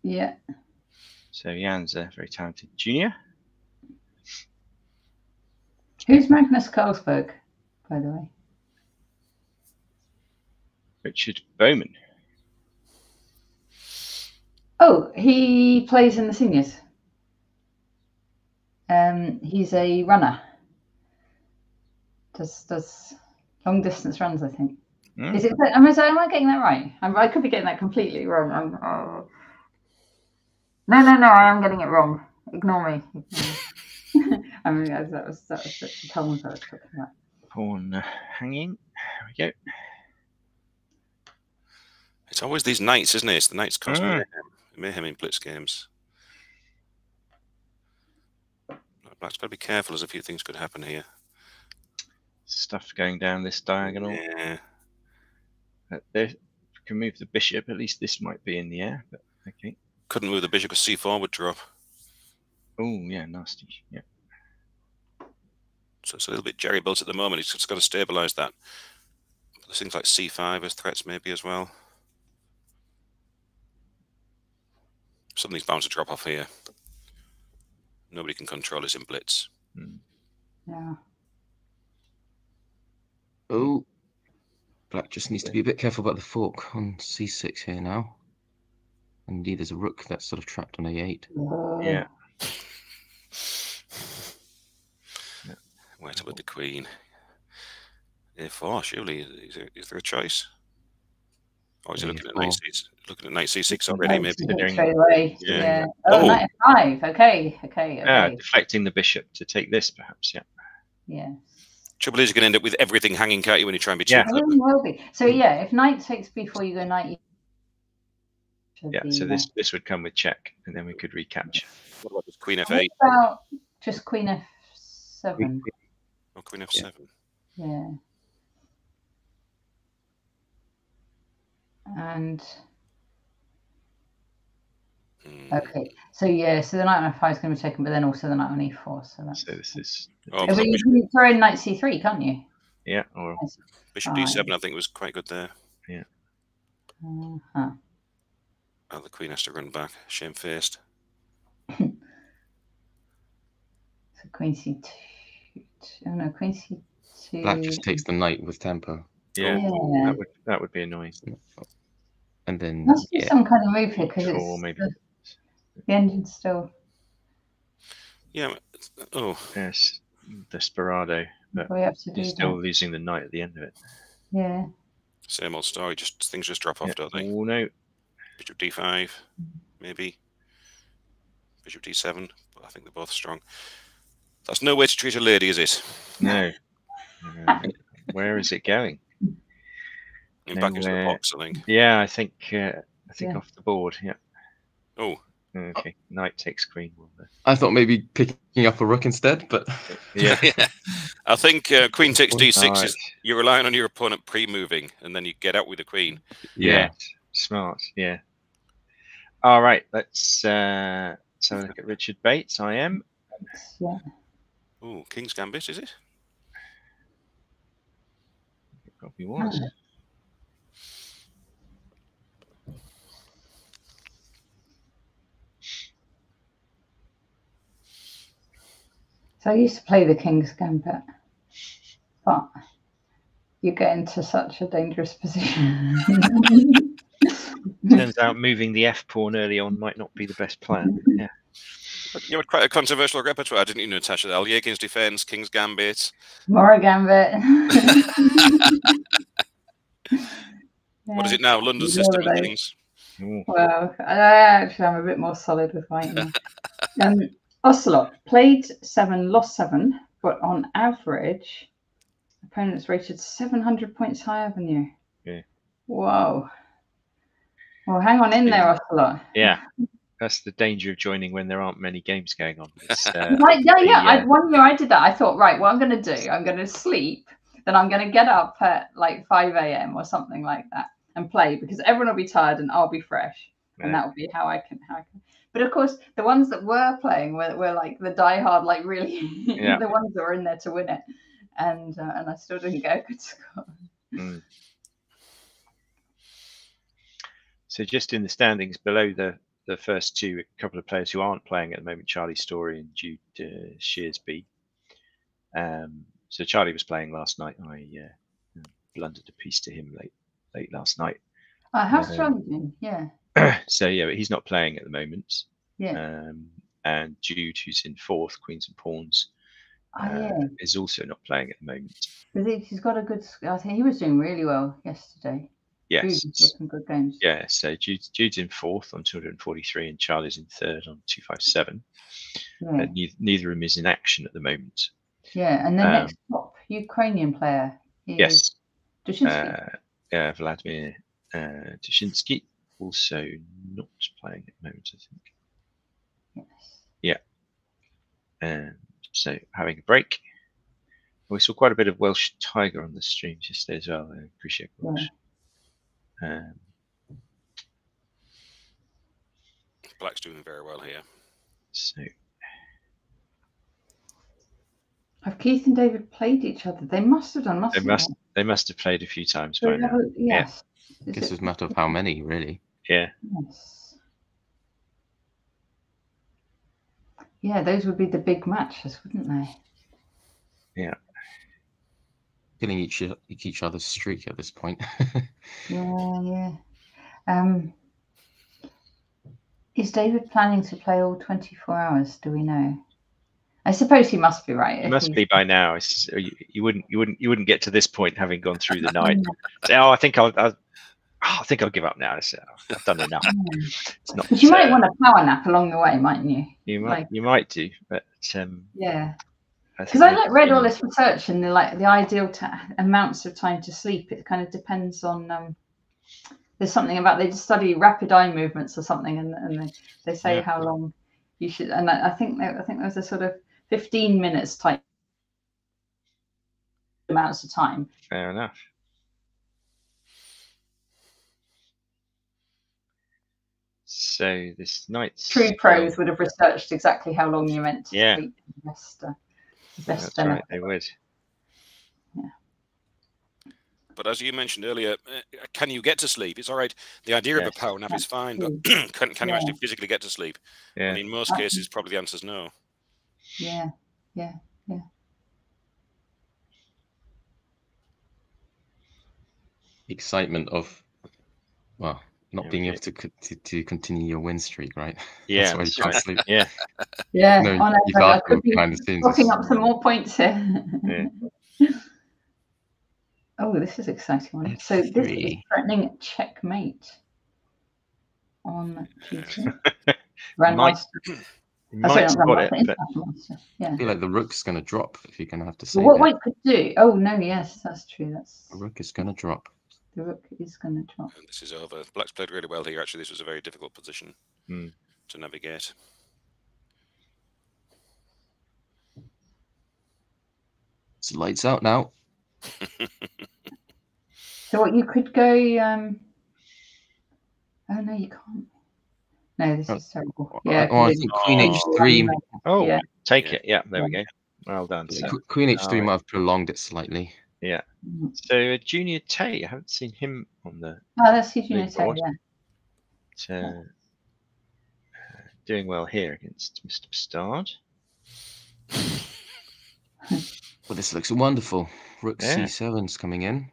Yeah. So Jan's a very talented junior. Who's Magnus Carlsberg, by the way? Richard Bowman. Oh, he plays in the seniors. He's a runner. Does long distance runs, I think. Is it? Am I getting that right? I could be getting that completely wrong. No, I am getting it wrong. Ignore me. I mean, that was the poems I was talking about. Pawn hanging. There we go. It's always these knights, isn't it? It's the knights cause mayhem in Blitz games. Black's got to be careful, as a few things could happen here. Stuff going down this diagonal. Yeah. There, we can move the bishop. At least this might be in the air. But okay. Couldn't move the bishop because C4 would drop. Oh yeah, nasty. Yeah. So it's a little bit jerry built at the moment. He's just got to stabilise that. There's things like C5 as threats maybe as well. Something's bound to drop off here. Nobody can control this in Blitz. Yeah. Oh. Black just needs to be a bit careful about the fork on C6 here now. Indeed, there's a rook that's sort of trapped on A8. Yeah. Wait with the queen. A4, surely. Is there a choice? Or is he looking at knight C6? Looking at knight C6 already, maybe. Straight away. Yeah. Yeah. Oh, knight F5. Okay. Deflecting the bishop to take this, perhaps. Yeah. Yeah. Trouble is, you're going to end up with everything hanging, can't you, when you try and be too Yeah. clever? Will be. So yeah, if knight takes before you go knight. Yeah. So this would come with check, and then we could recapture. What about just queen F8? What about just queen F7? Or queen F7? Yeah. And okay, so yeah, so the knight on F5 is going to be taken, but then also the knight on E4. So that's. So this is. Oh, but you can throw in knight C3, can't you? Yeah. Or bishop D7, I think, was quite good there. Yeah. Oh, the queen has to run back, shamefaced. So queen C2. Oh no, queen C2. Black just takes the knight with tempo. Yeah. That would be annoying. And then must be some kind of move here because it's maybe the engine's still. Yeah. Oh. Yes. Desperado, but you're still losing the knight at the end of it. Yeah. Same old story. Just things just drop off, don't they? Oh no. Bishop D5, maybe. Bishop D7. But I think they're both strong. That's no way to treat a lady, is it? No. Where is it going? Back into the box, I think. Yeah, I think off the board. Yeah. Oh. Okay. Knight takes queen. I thought maybe picking up a rook instead, but yeah. I think queen takes D6 is you're relying on your opponent pre-moving, and then you get out with the queen. Yeah. Smart. Yeah. All right. Let's have a look at Richard Bates. I am. Yeah. Oh, King's Gambit, is it? It probably was. So I used to play the King's Gambit, but you get into such a dangerous position. Turns out moving the F pawn early on might not be the best plan. Yeah. You had quite a controversial repertoire, didn't you, Natasha? Allier King's Defense, King's Gambit. Mora Gambit. What is it now? London system of things. Well, actually, I'm a bit more solid with white now. Ocelot played 7, lost 7, but on average, opponents rated 700 points higher than you. Yeah. Whoa. Well, hang on in there, Ocelot. Yeah. That's the danger of joining when there aren't many games going on. One year I did that. I thought, right, what I'm going to do, I'm going to sleep, then I'm going to get up at like 5 a.m. or something like that and play because everyone will be tired and I'll be fresh. Right. And that will be how I can. But of course, the ones that were playing were like the diehard, like really, the ones that were in there to win it. And I still didn't get a good score. Mm. So just in the standings below the first two, a couple of players who aren't playing at the moment, Charlie Story and Jude Shearsby. So Charlie was playing last night. I blundered a piece to him late last night. How's Charlie doing? Yeah. So yeah, but he's not playing at the moment. Yeah. And Jude, who's in 4th, Queens and Pawns, is also not playing at the moment. He's got a good. I think he was doing really well yesterday. Yes. Some good games. Yeah. So Jude's in 4th on 243, and Charlie's in 3rd on 257. Yeah. Neither of them is in action at the moment. Yeah, and then next top Ukrainian player. Yes. Dushinsky. Vladimir Dushinsky. Also not playing at the moment, I think. Yes. Yeah. So having a break. We saw quite a bit of Welsh Tiger on the streams yesterday as well. I appreciate Welsh. Yeah. Black's doing very well here. So have Keith and David played each other? They must have done, mustn't they? They must have played a few times by now. Yes. I guess it's a matter of how many, really. Yeah. Yes. Yeah, those would be the big matches, wouldn't they? Yeah. Killing each other's streak at this point. Yeah. Is David planning to play all 24 hours? Do we know? I suppose he must be, right? It must be by now. It's, you wouldn't get to this point having gone through the night. Say, oh, I think I'll give up now. I've done enough. It's not. But you might want a power nap along the way, mightn't you? You might do, but yeah. Because I read all this research and the ideal amounts of time to sleep. It kind of depends on. There's something about they study rapid eye movements or something, and they say how long you should. And I think there's a sort of 15 minutes type amounts of time. Fair enough. So this night's true pros would have researched exactly how long you meant to sleep. Best That's right, they would. Yeah. But as you mentioned earlier, can you get to sleep? It's all right. The idea of a power nap is fine, but can you actually physically get to sleep? Yeah. And in most cases, probably the answer is no. Yeah. Excitement of, well, not being able to continue your win streak, right? Yeah, that's why you can't sleep. Yeah. No, I could be popping up some more points here. Yeah. Oh, this is an exciting one. So this is threatening checkmate on Q2. Grandmaster. I feel like the rook's going to drop if you're going to have to save what white could do? Oh no, yes, that's true. The rook is going to drop. The rook is going to drop. And this is over. Black's played really well here. Actually, this was a very difficult position to navigate. It's lights out now. So what you could go? Oh no, you can't. No, this is terrible. Yeah. Oh, I think Queen H3. Oh, yeah. Take it. Yeah, there we go. Well done. Yeah, Queen H3 might have prolonged it slightly. Yeah. So Junior Tay, I haven't seen him on the. Oh, that's Junior Tay. Yeah. Doing well here against Mr. Bastard. Well, this looks wonderful. Rook C7's coming in.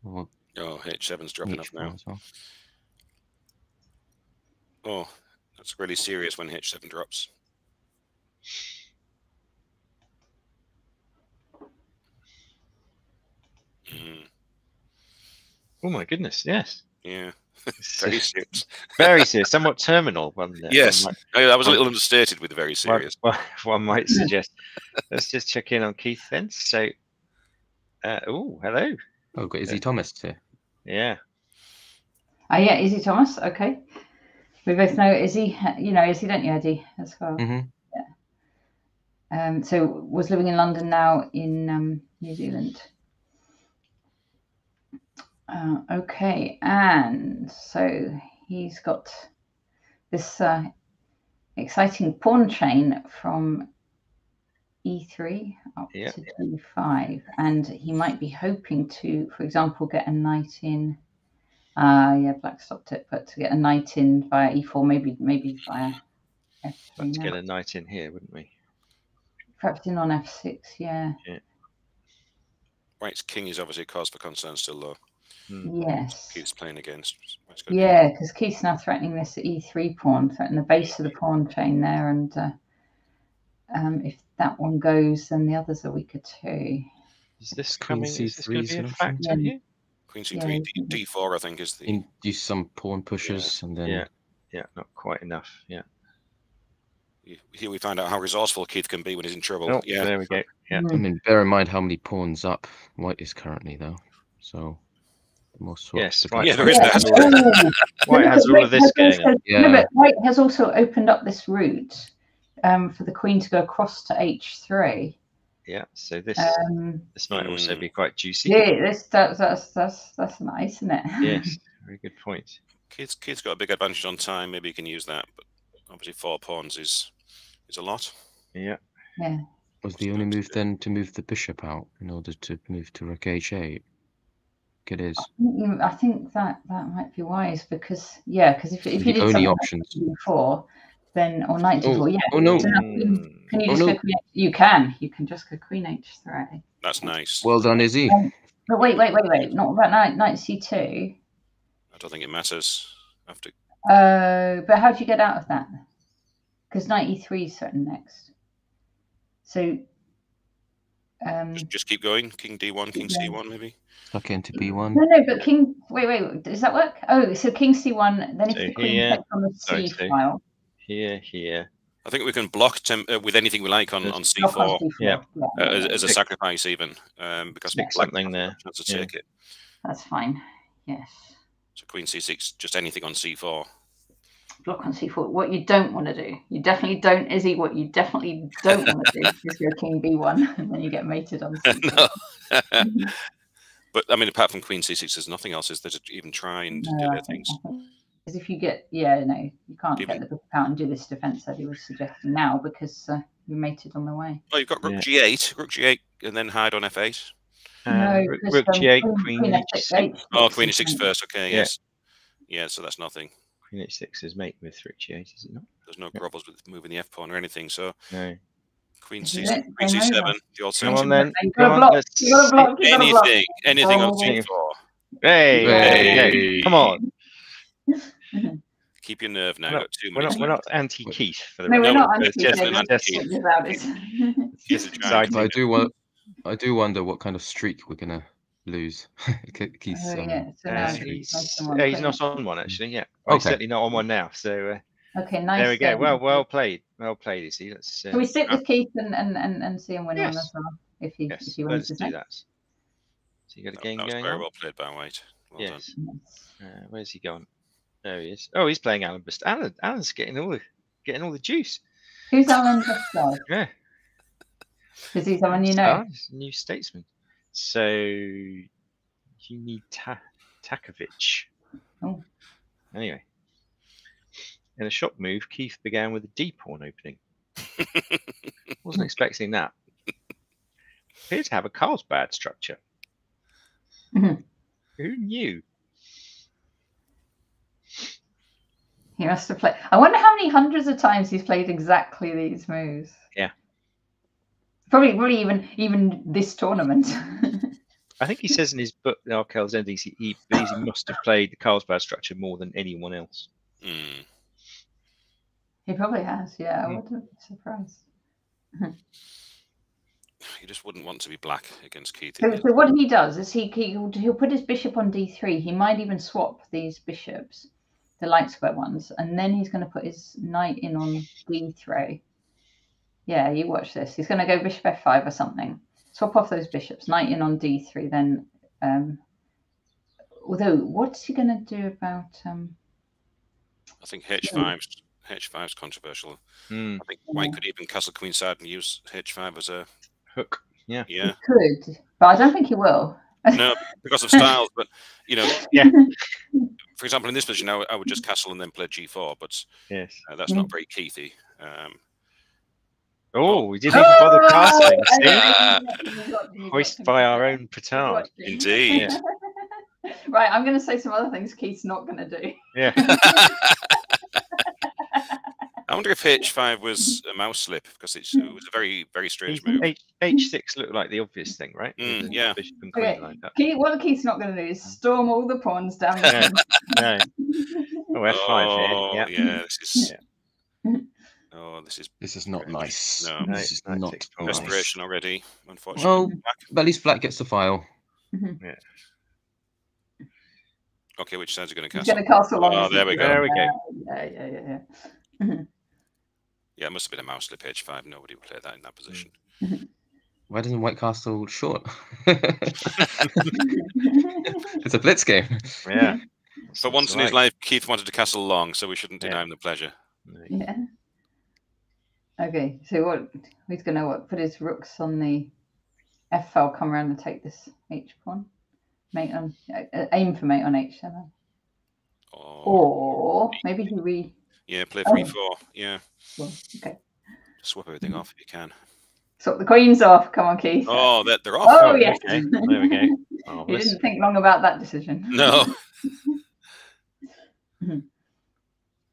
Oh, H7's dropping off now. Well. Oh, that's really serious when H7 drops. Oh my goodness, yes. Yeah. Very serious. Very serious, somewhat terminal. Yes, I was a little understated with the very serious. One might suggest. Let's just check in on Keith then. So, oh, hello. Oh, got Izzy Thomas here. Yeah. Yeah, Izzy Thomas. Okay. We both know Izzy. You know Izzy, don't you, Eddie, as well? Yeah. So was living in London, now in New Zealand. Okay, and so he's got this exciting pawn chain from E3 up to D5, and he might be hoping to, for example, get a knight in. Black stopped it, but to get a knight in via E4, maybe via F3. Let's get a knight in here, wouldn't we? Perhaps in on F6, yeah. White's king is obviously a cause for concern still, though. Yes. Keith's playing against. Yeah, because Keith's now threatening this E3 pawn, threatening the base of the pawn chain there, and if that one goes, then the others are weaker too. Is this coming? Is this going to be a factor here? Queen C3, D4, I think, is the. Induce some pawn pushes and then. Yeah, not quite enough. Yeah. Here we find out how resourceful Keith can be when he's in trouble. Oh, yeah, there we go. Yeah. I mean, bear in mind how many pawns up White is currently, though. So. Yes, White there is that. White has all of this going on. No, but White has also opened up this route for the queen to go across to H3. Yeah, so this might also be quite juicy. Yeah, that's nice, isn't it? Yes, very good point. Keith's got a big advantage on time. Maybe he can use that, but obviously 4 pawns is a lot. Yeah. Yeah. Was the only move then to move the bishop out in order to move to rook H8? It is. I think that might be wise because if you did only options before, then or knight d4, Oh no! Can you just go queen? You can just go queen H3. That's nice. Well done, Izzy. But wait! Not about knight C2. I don't think it matters. After But how do you get out of that? Because knight e3 is threatened next. So just keep going. King d1, king c1, maybe. Tuck into b1. No, but king. Wait. Does that work? Oh, so king c1. Then if So the queen here, takes on the c file. Here. I think we can block with anything we like on c4. Yeah. As a sacrifice, even because Pick something there. To take it. That's fine. Yes. So queen c6, just anything on c4. Block on c4. What you don't want to do, you definitely don't, Izzy. What you definitely don't want to do is go king b1, and then you get mated on c4. No. But I mean, apart from queen c6, there's nothing else. Is there to even try and do their things? Because if you get, you can't get the book out and do this defense that he was suggesting now because you're mated on the way. Oh, you've got rook g8, and then hide on f8. No, rook g8, queen h6. Oh, queen h6 first. Okay, yes. Yeah, so that's nothing. Queen h6 is mate with rook g8, is it not? There's no grovels with moving the f pawn or anything. So no. Queen c7, the alternative. Come on then. You got to block. Anything on c4. Hey. Come on. Keep your nerve now. Got 2 minutes. We're not anti-Keith for the No, we're not anti-Keith. I do wonder what kind of streak we're gonna lose. Keith's, he's not on one actually. Yeah, he's certainly not on one now. So okay, nice. There we go. Well played. Well played, Izzy. Can we sit with Keith and see him win one as well? If he wins, let's do that. So you got a game going on. Very well played, White. Well yes. Where's he going? There he is. Oh, he's playing Alan Best. Alan's getting all the juice. Who's Alan Best? Yeah. Because he's someone you know. New Statesman. So you need Takovich. Oh. Anyway. In a shock move, Keith began with a D pawn opening. Wasn't expecting that. Appeared to have a Carlsbad structure. Mm-hmm. Who knew? He must have played. I wonder how many hundreds of times he's played exactly these moves. Yeah. Probably even this tournament. I think he says in his book, The Arkel's Endings, he believes he must have played the Carlsbad structure more than anyone else. Mm. He probably has, yeah. I wouldn't be surprised. You just wouldn't want to be black against Keith. So what he does is he'll put his bishop on d3. He might even swap these bishops, the light square ones, and then he's going to put his knight in on d3. Yeah, you watch this. He's going to go bishop f5 or something. Swap off those bishops, knight in on d3. Then, although what's he going to do about? I think h5's controversial. I think White could even castle queenside and use h5 as a hook. Yeah, he could, but I don't think he will. No, because of styles. But yeah. For example, in this position, I would just castle and then play g4. But yes, that's not very Keithy. We didn't even bother casting. Hoist by our own petard. Indeed. Yeah. Right, I'm going to say some other things Keith's not going to do. Yeah. I wonder if h5 was a mouse slip because it was a very, very strange move. h6 looked like the obvious thing, right? Yeah. Okay. What Keith's not going to do is storm all the pawns down. No. Oh, f5 here. Yeah. This is not nice. No, this is not desperation already. Unfortunately. Well, at least black gets the file. Yeah. Okay, which side's he going to He's castle? going to castle on. Oh, there we go. There we go. Yeah. Yeah, it must have been a mouse slip h5. Nobody would play that in that position. Why doesn't White castle short? It's a blitz game. Yeah. For once in his life, Keith wanted to castle long, so we shouldn't deny him the pleasure. Yeah. Okay, so he's going to put his rooks on the f file, come around and take this h pawn. Mate on aim for mate on h7. Or maybe he play 3-4. Yeah. Well, okay. Swap everything off if you can. Swap the queens off. Come on, Keith. Oh, they're off. Oh, yes. Okay. There we go. You didn't think long about that decision. No.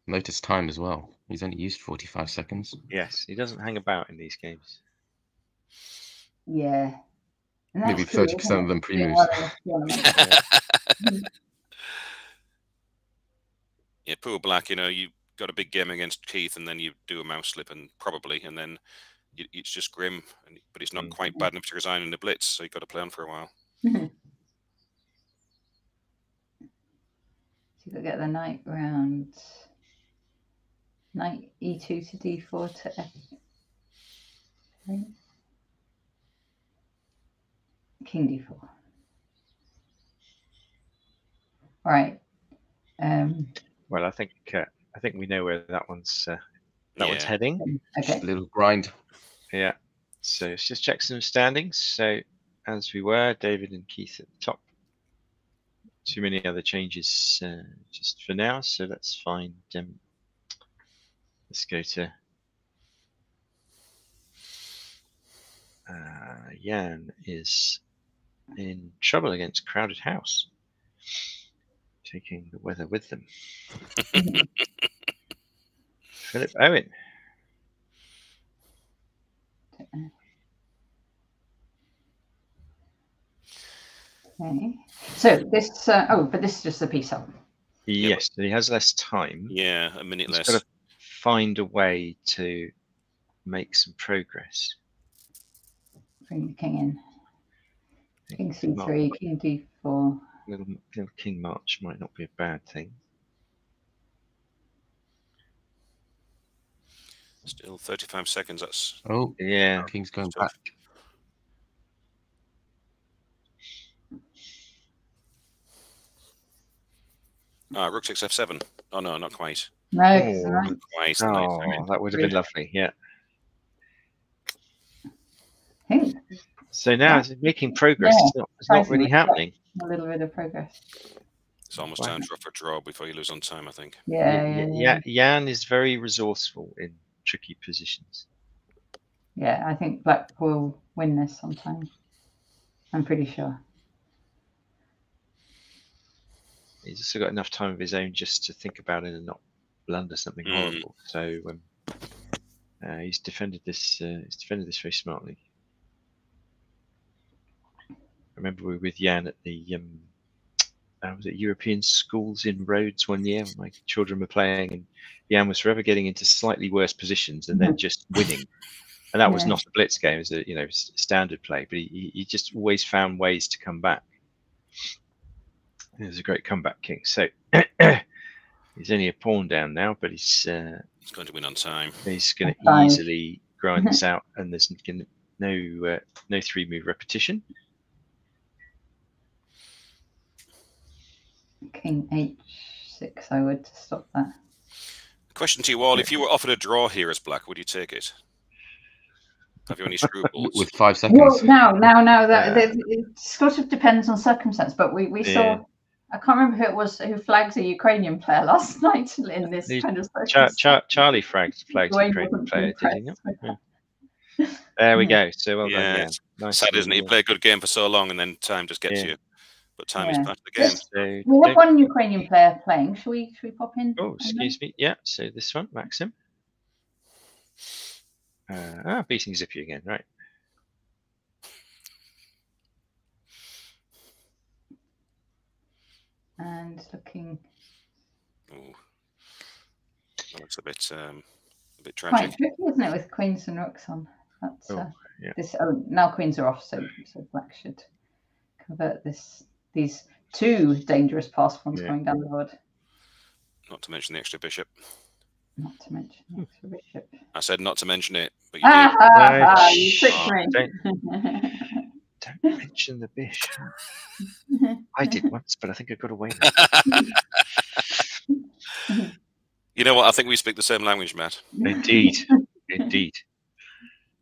Notice time as well. He's only used 45 seconds. Yes, he doesn't hang about in these games. Yeah. Maybe 30% of them pre-moves. Yeah, poor Black. You know, you got a big game against Keith, and then you do a mouse slip, and then it's just grim. But it's not quite bad enough to resign in the Blitz, so you've got to play on for a while. So you've got to get the knight round. Knight e2 to d4 to f3. King d4. All right. Well, I think we know where that one's heading. Okay. A little grind. Yeah. So let's just check some standings. So as we were, David and Keith at the top. Too many other changes just for now. So let's find. Let's go to Jan is in trouble against Crowded House, taking the weather with them. Philip Owen. Okay. So this, but this is just a piece up. Yes, but he has less time. Yeah, a minute less. He's got to find a way to make some progress. Bring the king in. King c3, king d4. Little king march might not be a bad thing. Still 35 seconds. That's yeah. King's going back. Rook 6 f7. Oh no, not quite. No, not quite. Oh, that would have been lovely. Yeah. So now it's making progress. It's not really happening. A little bit of progress. It's almost time to for a draw before you lose on time, I think. Yeah. Jan is very resourceful in tricky positions. Yeah, I think Black will win this sometime. I'm pretty sure. He's also got enough time of his own just to think about it and not blunder something horrible. So he's defended this. He's defended this very smartly. I remember we were with Jan at the was it European schools in Rhodes one year when my children were playing, and Jan was forever getting into slightly worse positions and then just winning. And that was not a blitz game; it was a standard play. But he just always found ways to come back. He was a great comeback king. So he's only a pawn down now, but he's going to win on time. He's going to easily grind this out, and there's no 3-move repetition. King h6, I would to stop that. Question to you all: if you were offered a draw here as Black, would you take it? Have you any scruples? With 5 seconds? Well, now that it sort of depends on circumstance, but we saw. I can't remember who it was who flagged a Ukrainian player last night in this kind of Charlie flagged a Ukrainian player, did he not? Yeah. There we go. So well done. Yeah. Nice. Sad, isn't it? You play a good game for so long and then time just gets you. But time is part of the game. So we have one Ukrainian player playing. Should we pop in? Oh, excuse me. Yeah. So this one, Maxim. Beating Zippy again, right? And looking. Oh, that looks a bit tragic. Quite tricky, isn't it, with queens and rooks on? That's this. Oh, now queens are off, so Black should convert these 2 dangerous pass pawns coming down the board. Not to mention the extra bishop. Not to mention the extra bishop. I said not to mention it, but you did. You tricked me. Don't mention the bishop. I did once, but I think I got away with it. You know what? I think we speak the same language, Matt. Indeed.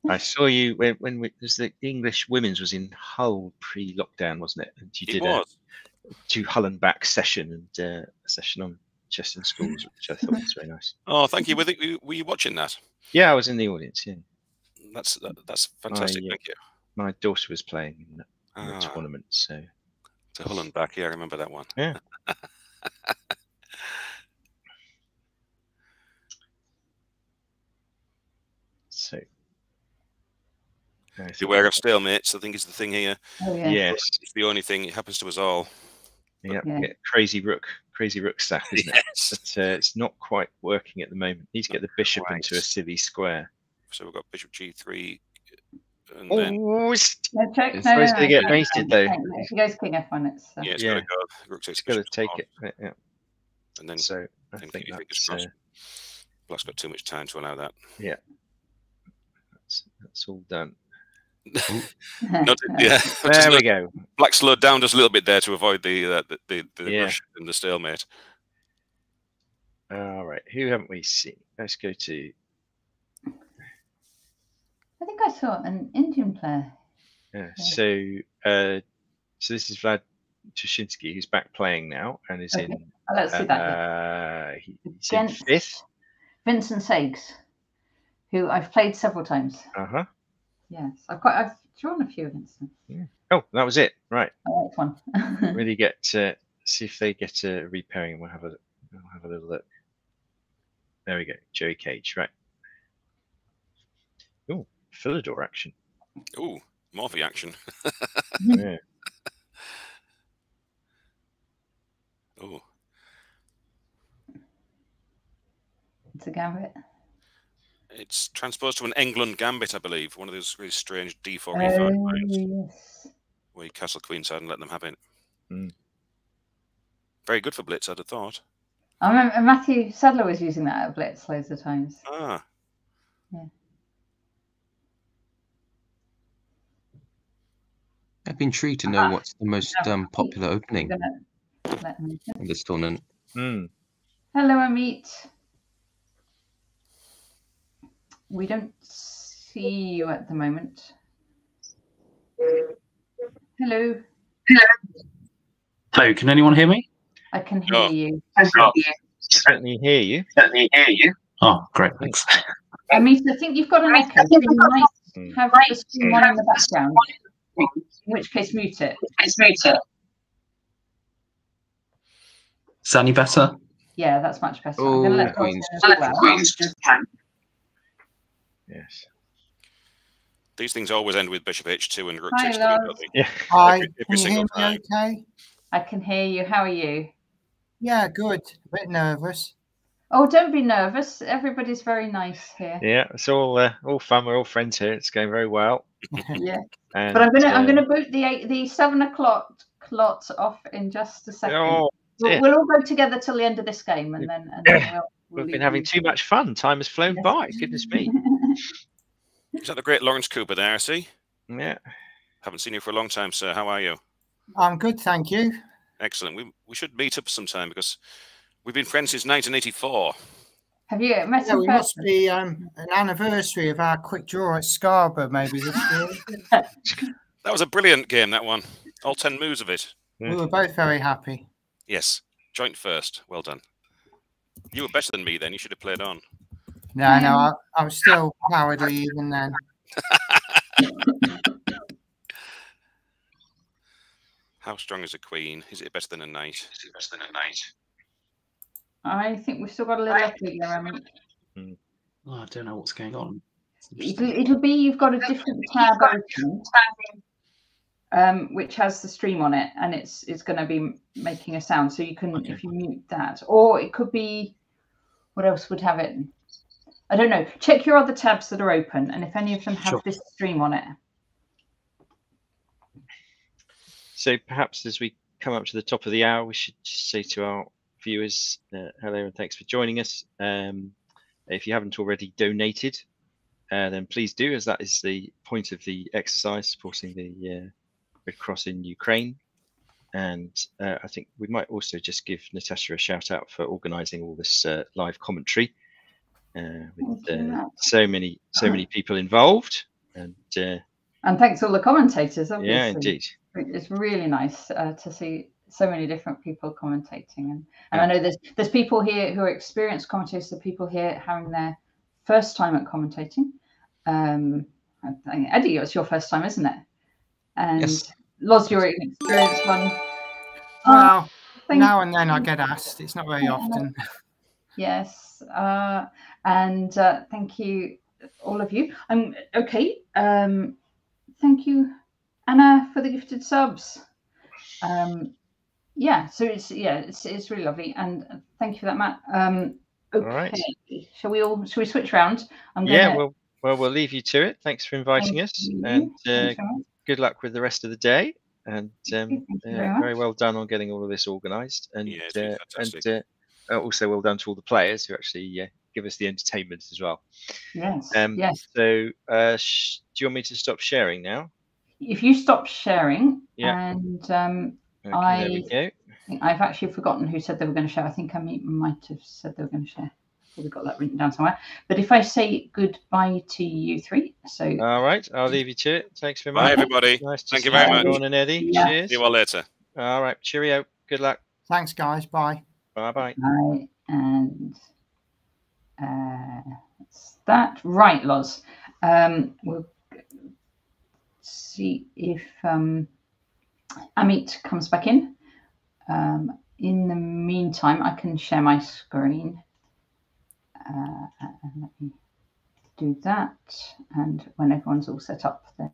I saw you when the English women's was in Hull pre-lockdown, wasn't it? And you did a Hull and back session and a session on chess in schools, which I thought was very nice. Oh, thank you. Were you watching that? Yeah, I was in the audience. Yeah, that's fantastic. Thank you. My daughter was playing in the tournament, so to Hull and back. Yeah, I remember that one. Yeah. So, beware of stalemates, I think is the thing here. Oh, yeah. Yes, it's the only thing. It happens to us all. Yeah, Yeah. crazy rook stack, isn't it? Yes. But it's not quite working at the moment. Need to get the bishop Right. into a silly square. So we've got bishop g3, and Oh, then No, check. It's No, supposed no, to no, get no, mated no, though. no, no. If he goes king f1, it's yeah, it's Yeah. got to go. Rook takes It's got to bishop take f4, it. Yeah. and then So I then think fingers that's crossed. Black's got too much time to allow that. that's all done. Yeah, There we go. Black slowed down just a little bit there to avoid the Yeah. rush and the stalemate. All right, who haven't we seen? Let's go to. I think I saw an Indian player. So this is Vlad Tushinsky, who's back playing now and is Okay. in. Let's see that. He's in Against 5th. Vincent Sags, who I've played several times. Yes, I've drawn a few against him. Yeah. Oh, that was it. Right. I like one. Really get to see if they get a repairing. We'll have a little look. There we go. Joey Cage. Right. Oh, Philidor action. Ooh, Morphe action. Yeah. Oh, It's a gambit. it's transposed to an England gambit, I believe. One of those really strange D4 E5 lines Yes. where you castle queenside and let them have it. Mm. Very good for Blitz, I'd have thought. I remember Matthew Sadler was using that at Blitz loads of times. Ah. Yeah. I've been intrigued to know what's the most popular opening in this tournament. Mm. Hello, Ameet. We don't see you at the moment. Hello. Hello, can anyone hear me? I can hear you. Certainly hear you. Oh, great, thanks. Ameet, I think you've got an echo, so you might have the screen on in the background. In which case, mute it. Is that any better? Yeah, that's much better. Oh, I'm going to let Queen's. Queen's as well. Yes. These things always end with bishop h2 and rook Hi, takes queen, love. don't they? Yeah. Hi, Every can you single hear time. me okay? I can hear you. How are you? Yeah, good. A bit nervous. Oh, don't be nervous. Everybody's very nice here. Yeah, it's all fun. We're all friends here. It's going very well. Yeah. And, But I'm gonna boot the 7 o'clock clot off in just a second. Oh, we'll all go together till the end of this game, and then we'll we've been having too much fun. Time has flown by. Goodness me. Is that the great Lawrence Cooper there, I see? Yeah. Haven't seen you for a long time, sir. How are you? I'm good, thank you. Excellent. We should meet up sometime because we've been friends since 1984. Have you met Yeah, in we must person? be an anniversary of our quick draw at Scarborough, maybe this year. That was a brilliant game, that one. All 10 moves of it. We were both very happy. Yes. Joint first. Well done. You were better than me then. You should have played on. No, I was still cowardly even then. How strong is a queen? Is it better than a knight? I think we've still got a little up here, Ameet. Oh, I don't know what's going on. It'll be you've got a different tab open, which has the stream on it, and it's going to be making a sound. So you can, if you mute that, or it could be, what else would have it? I don't know. Check your other tabs that are open, and if any of them have this stream on it. So perhaps as we come up to the top of the hour, we should just say to our viewers, hello and thanks for joining us. If you haven't already donated, then please do, as that is the point of the exercise, supporting the Red Cross in Ukraine. And I think we might also just give Natasha a shout out for organising all this live commentary with so many people involved. And thanks to all the commentators, obviously. Yeah, indeed. It's really nice to see so many different people commentating, and I know there's people here who are experienced commentators, so people here having their first time at commentating. I think, Eddie, it's your first time, isn't it? And yes. Loz, you're an experienced one. Well, now and then I get asked. It's not very often. Yes, and thank you, all of you. Okay. Thank you, Anna, for the gifted subs. yeah, so it's really lovely, and thank you for that, Matt. Okay, right. shall we switch round? Yeah, we'll leave you to it. Thanks for inviting us, and Thanks very much. good luck with the rest of the day. And Thank you very much. very well done on getting all of this organised, and Yeah, it's been fantastic. also well done to all the players who actually give us the entertainment as well. Yes. Yes. So, do you want me to stop sharing now? If you stop sharing, Yeah. and okay, there we go. I've actually forgotten who said they were going to share. I think Ameet might have said they were going to share. Probably got that written down somewhere. But if I say goodbye to you three, so all right, I'll leave you to it. Thanks very much. Bye, everybody. Nice to Thank see you very much. Dawn and Eddie. Yeah. Cheers. See you all later. All right, cheerio. Good luck. Thanks, guys. Bye. Bye bye. Bye, and that's that. Right, Loz. We'll see if Ameet comes back in. In the meantime, I can share my screen. And let me do that. And when everyone's all set up, then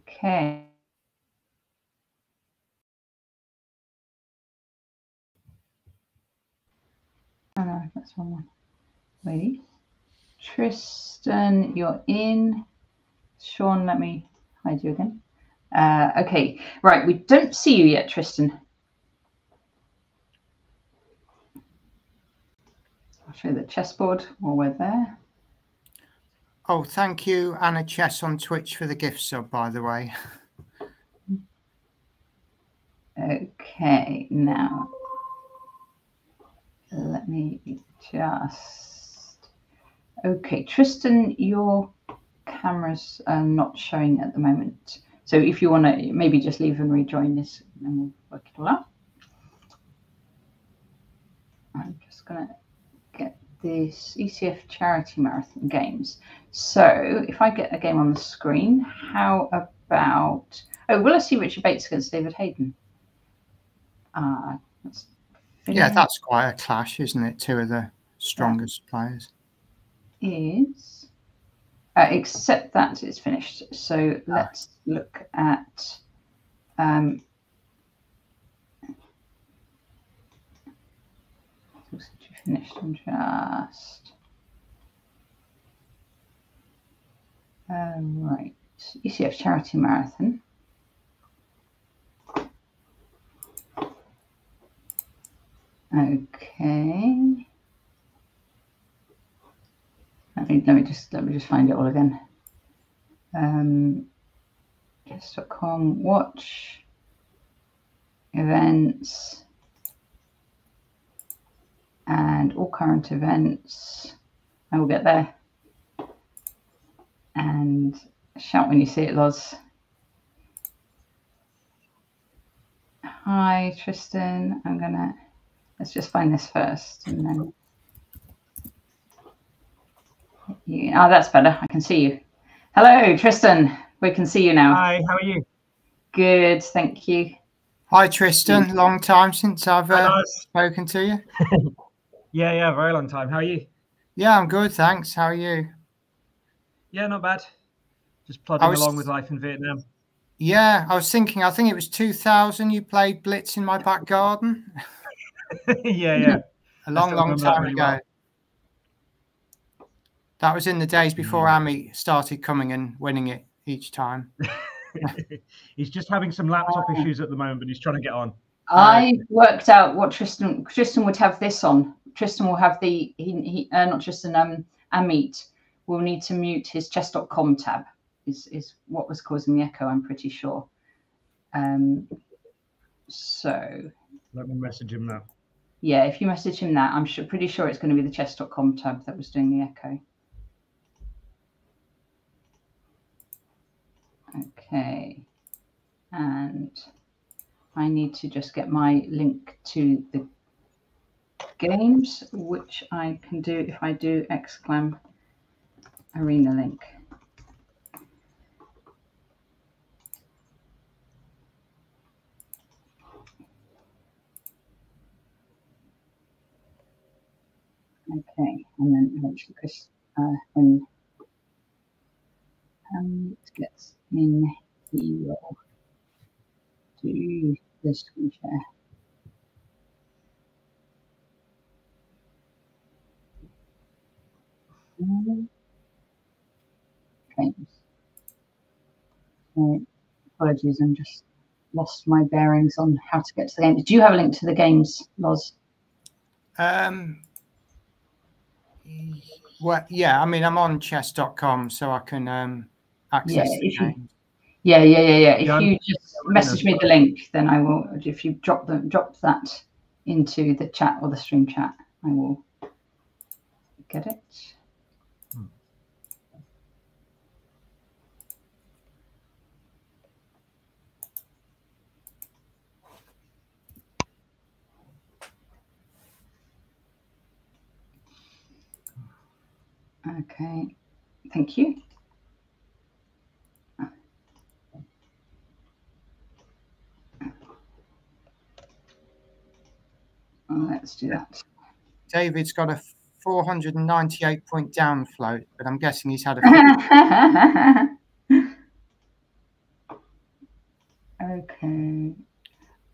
okay. Oh no, that's one more. Wait. Tristan, you're in. Sean, let me hide you again. Okay, right. We don't see you yet, Tristan. I'll show you the chessboard while we're there. Oh, thank you, Anna Chess on Twitch, for the gift sub, by the way. Okay, now let me just. Okay, Tristan, your camera's not showing at the moment. So if you want to maybe just leave and rejoin this, and we'll work it all out. I'm just going to get this ECF charity marathon games. So if I get a game on the screen, how about... Oh, will I see Richard Bates against David Hayden? Yeah, that's quite a clash, isn't it? Two of the strongest players. Is... except that it's finished. So let's look at... finished and just... right. ECF charity marathon. Okay. Let me just find it all again. Chess.com, watch events and all current events. I will get there. And shout when you see it, Loz. Hi, Tristan. Let's just find this first, and then. Oh, that's better. I can see you. Hello, Tristan. We can see you now. Hi, how are you? Good, thank you. Hi, Tristan. Long time since I've spoken to you. Yeah, very long time. How are you? Yeah, I'm good, thanks. How are you? Yeah, not bad. Just plodding along with life in Vietnam. Yeah, I was thinking, I think it was 2000 you played Blitz in my back garden. yeah. A long time ago. Well. That was in the days before Ameet started coming and winning it each time. He's just having some laptop issues at the moment, but he's trying to get on. I worked out what Tristan would have this on. Tristan will have the not Tristan, Ameet will need to mute his chess.com tab is what was causing the echo, I'm pretty sure. So let me message him now. Yeah, if you message him that, I'm pretty sure it's going to be the chess.com tab that was doing the echo. Okay, and I need to just get my link to the games, which I can do if I do exclam arena link. Okay, and then eventually Chris, when it gets in, he will do the screen share. Okay. Apologies, I'm just lost my bearings on how to get to the games. Do you have a link to the games, Loz? Well, yeah, I mean, I'm on chess.com, so I can access the games. Yeah. If you just message me the link, then I will. If you drop that into the chat or the stream chat, I will get it. Okay, thank you. Let's do that. David's got a 498-point down float, but I'm guessing he's had a. Okay.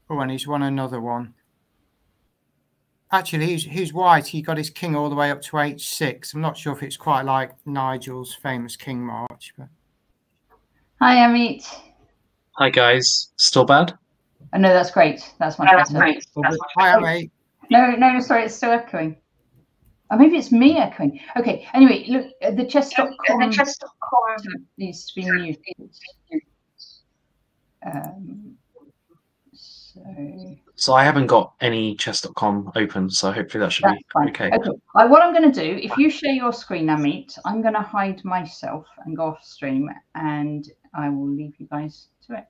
Oh, and he's won another one. Actually, he's white. He got his king all the way up to h6. I'm not sure if it's quite like Nigel's famous king march. But... Hi, Ameet. Hi, guys. Still bad? Oh, no, that's great. That's much better. Hi, Ameet. No, sorry, it's still echoing. Or maybe it's me echoing. Okay, anyway, look, the chess.com needs to be muted. So I haven't got any chess.com open, so hopefully that should be fine. okay. What I'm going to do, if you share your screen, Ameet, I'm going to hide myself and go off stream, and I will leave you guys to it.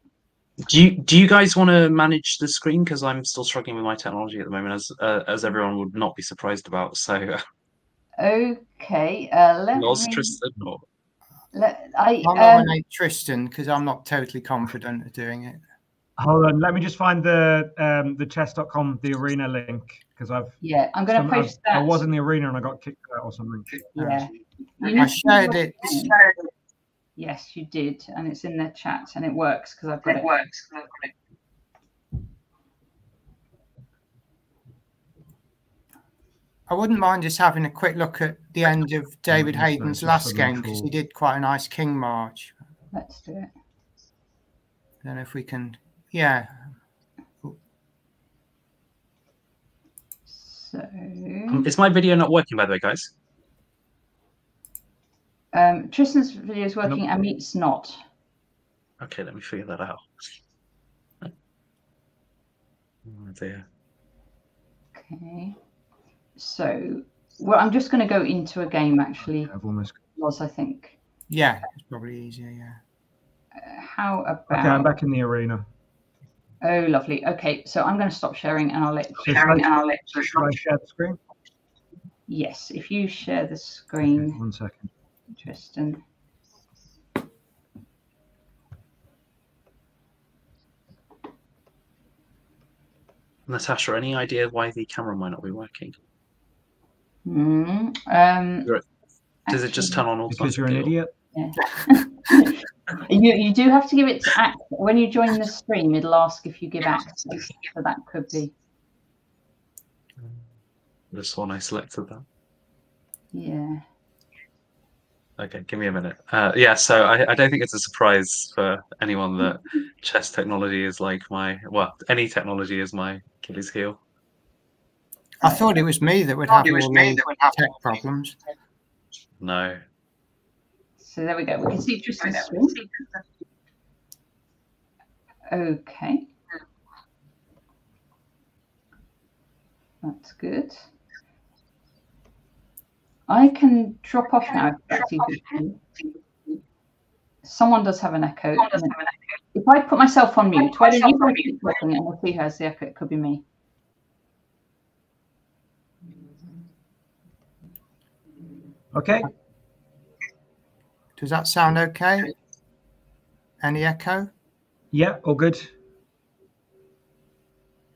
Do you guys want to manage the screen? Because I'm still struggling with my technology at the moment, as everyone would not be surprised about. So. Okay. Let me. Tristan, or... I'll nominate Tristan because I'm not totally confident of doing it. Hold on, let me just find the chess.com, the arena link, because I'm going to post that. I was in the arena and I got kicked out or something. Yeah. I shared it. Yes, you did, and it's in the chat, and it works because I've got it. I wouldn't mind just having a quick look at the end of David Hayden's last game because he did quite a nice king march. Let's do it. I don't know if we can. Yeah. So. Is my video not working, by the way, guys? Tristan's video is working. Nope. Ameet's not. Okay, let me figure that out. Oh dear. Okay. So, well, I'm just going to go into a game, actually. I've almost. Loz, I think. Yeah, it's probably easier, yeah. How about... Okay, I'm back in the arena. Oh, lovely. Okay, so I'm going to stop sharing, and I'll let Should I share the screen? Yes, if you share the screen. Okay, 1 second. Tristan. Natasha, any idea why the camera might not be working? Does it just turn on automatically? Because you're an idiot. Yeah. you do have to give it access. When you join the stream, it'll ask if you give access. So that could be. This one I selected that. Yeah. Okay, give me a minute. Yeah, so I don't think it's a surprise for anyone that chess technology is like any technology is my Achilles heel. I thought it was me that would have all the tech problems. No. So there we go. We can see Tristan's screen. Okay. That's good. I can drop off now if that's easy. Someone does have an echo. If I put myself on mute, why don't you guys keep talking and we'll see who has the echo? It could be me. Okay. Does that sound okay? Any echo? Yeah, all good.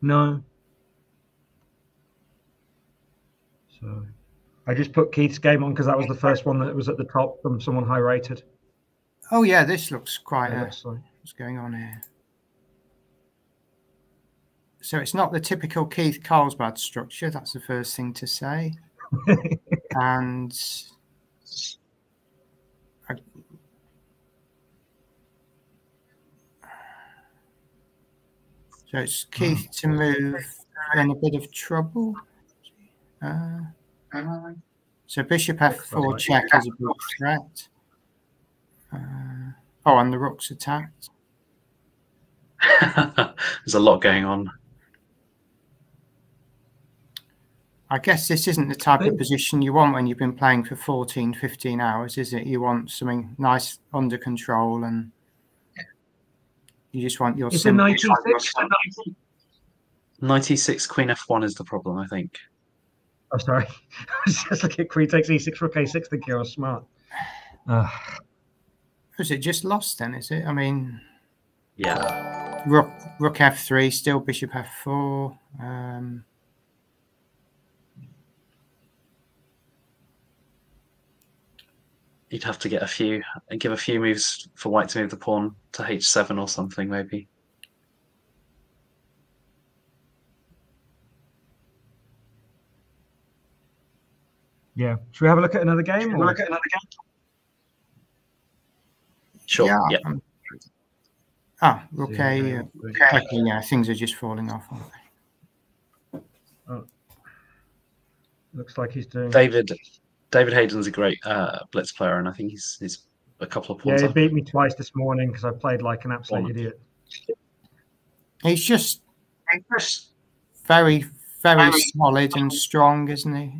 No. So I just put Keith's game on because that was the first one that was at the top from someone high rated. Oh yeah, this looks quite. Yeah, what's going on here? So it's not the typical Keith Carlsbad structure. That's the first thing to say. And so it's Keith to move in a bit of trouble. So bishop f4 check is a big threat. Oh, and the rook's attacked. There's a lot going on. I guess this isn't the type of position you want when you've been playing for 14, 15 hours, is it? You want something nice under control, and you just want your... Is it 96? 96 queen f1 is the problem, I think. Oh, sorry. I was just looking at queen takes e6, rook a6, thinking I was smart. Is it just lost then, is it? I mean... Yeah. Rook f3, still bishop f4. You'd have to get give a few moves for white to move the pawn to h7 or something, maybe. Yeah. Should we have a look at another game? Sure. Yeah. Yeah. Okay. Okay. Yeah, things are just falling off. Oh. Looks like he's doing... David Hayden's a great Blitz player, and I think he's a couple of points Yeah, he up. beat me twice this morning because I played like an absolute idiot. He's just very, very solid and strong, isn't he?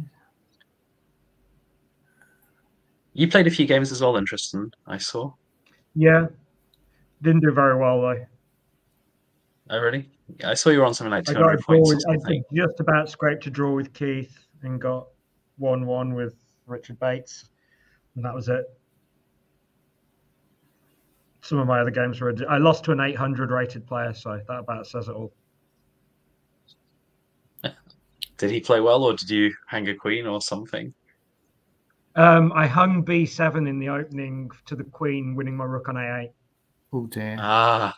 You played a few games as well, then, Tristan, I saw. Yeah. Didn't do very well, though. Oh, really? I saw you were on something like I 200 points or I something. just about scraped a draw with Keith and got 1-1 with Richard Bates, and that was it. Some of my other games were... I lost to an 800 rated player, so that about says it all. Did he play well, or did you hang a queen or something? I hung b7 in the opening to the queen, winning my rook on a8. Oh dear. Ah.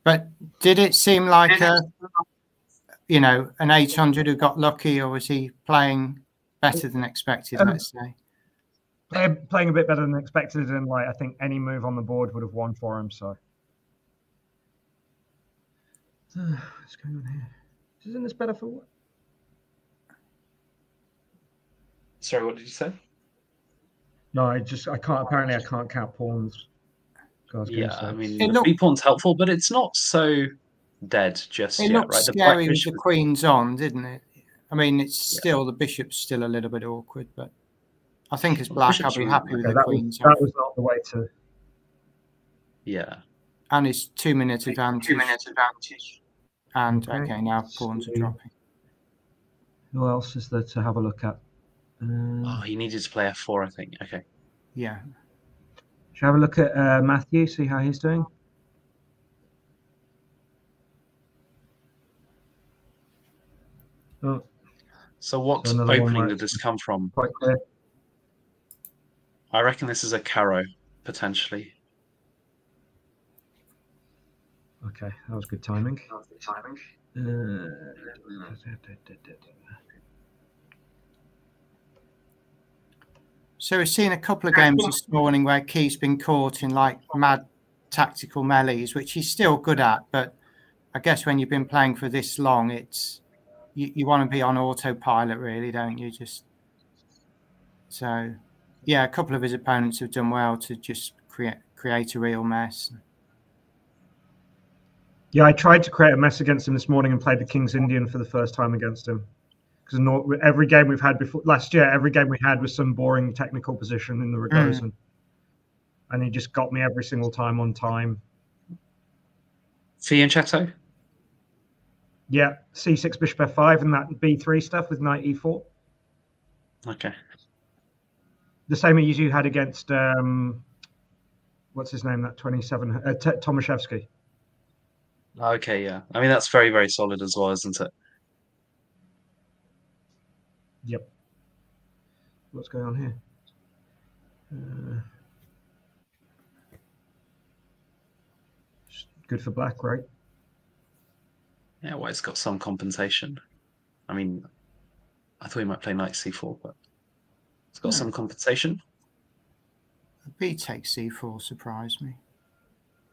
But did it seem like an 800 who got lucky, or was he playing better than expected, let's say? Playing a bit better than expected, and I think any move on the board would have won for him. So, what's going on here? Isn't this better for what? Sorry, what did you say? No, I can't. Apparently, I can't count pawns. Yeah, I mean, the free pawn's helpful, but it's not so dead just yet, right? It looked scary with the queen's on, didn't it? I mean, it's still, the bishop's still a little bit awkward, but I think as black, I'll be happy with the queen's on. That was not the way to... Yeah. And it's 2-minute advantage. And, okay, now pawns are dropping. Who else is there to have a look at? Oh, he needed to play f4, I think. Okay. Yeah. Shall I have a look at Matthew, see how he's doing? Oh. So what opening did this come from? Quite clear. I reckon this is a caro, potentially. Okay, that was good timing. So we've seen a couple of games this morning where Keith's been caught in mad tactical melees, which he's still good at, but I guess when you've been playing for this long, it's you want to be on autopilot, really, don't you? So yeah, a couple of his opponents have done well to just create a real mess. Yeah, I tried to create a mess against him this morning and played the King's Indian for the first time against him. Because every game we've had before last year, every game we had was some boring technical position in the Regan, and he just got me every single time on time. Fianchetto? Yeah, c6 bishop f5 and that b3 stuff with knight e4. Okay. The same as you had against what's his name? That 27 Tomaszewski. Okay, yeah. I mean, that's very, very solid as well, isn't it? Yep. What's going on here? Good for black, right? Yeah, White's got some compensation. I mean, I thought he might play knight c4, but it's got some compensation. B takes c4 surprised me.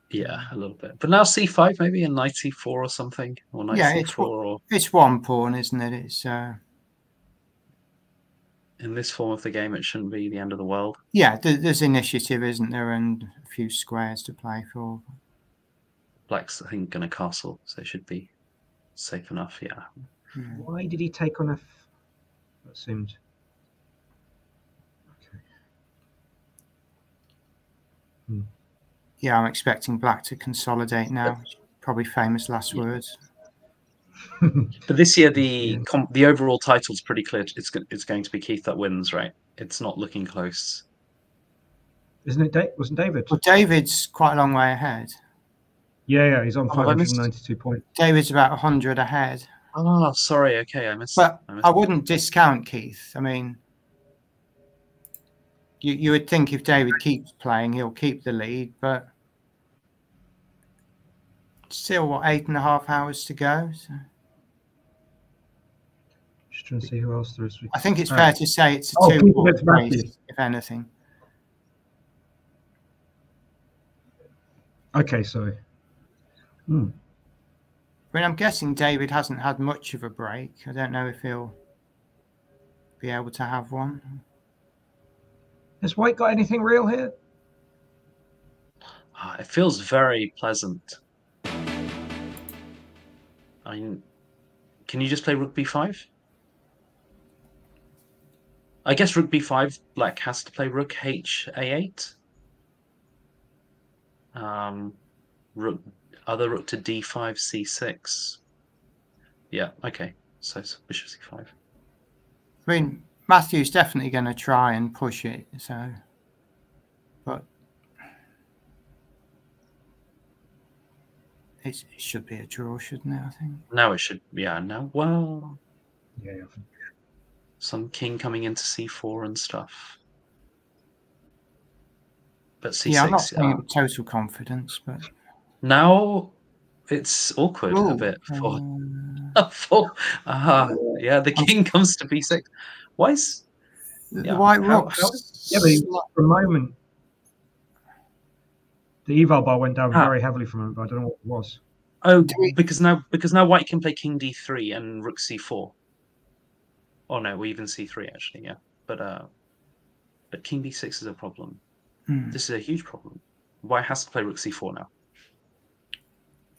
Yeah, a little bit. But now c5 maybe, and knight c4 or something, or knight c4, or it's one pawn, isn't it? It's in this form of the game, it shouldn't be the end of the world. Yeah, there's initiative, isn't there, and a few squares to play for. Black's, I think, going to castle, so it should be safe enough. Yeah. Why did he take on F? That seemed. Okay. Yeah, I'm expecting Black to consolidate now. Probably famous last words. But this year, the overall title's pretty clear. It's going to be Keith that wins, right? It's not looking close. Isn't it? Wasn't David? Well, David's quite a long way ahead. Yeah, he's on 592 points. David's about 100 ahead. Oh, sorry. Okay, I missed. But I wouldn't discount Keith. I mean, you would think if David keeps playing, he'll keep the lead, but still, what, 8.5 hours to go? So. Just trying to see who else there is. I think it's fair to say it's a two-horse race, if anything. Okay, sorry. I mean, I'm guessing David hasn't had much of a break. I don't know if he'll be able to have one. Has White got anything real here? It feels very pleasant. I mean, can you just play Rook b5? I guess Rook b5, Black has to play Rook h-a8. Other Rook to d5, c6. Yeah, okay. So Bishop c5. I mean, Matthew's definitely going to try and push it, so... But... It should be a draw, shouldn't it, I think? No, it should... Yeah, no, well... Yeah. Some king coming into c4 and stuff. But c6... Yeah, I'm not saying it with total confidence, but... Now it's awkward a bit yeah, the king comes to b6. Why is the white rocks? For a moment, the eval bar went down very heavily from him, but I don't know what it was. Oh, because now White can play king d3 and rook c4. Oh no, we even c3 actually, yeah. But king b6 is a problem. This is a huge problem. White has to play rook c4 now.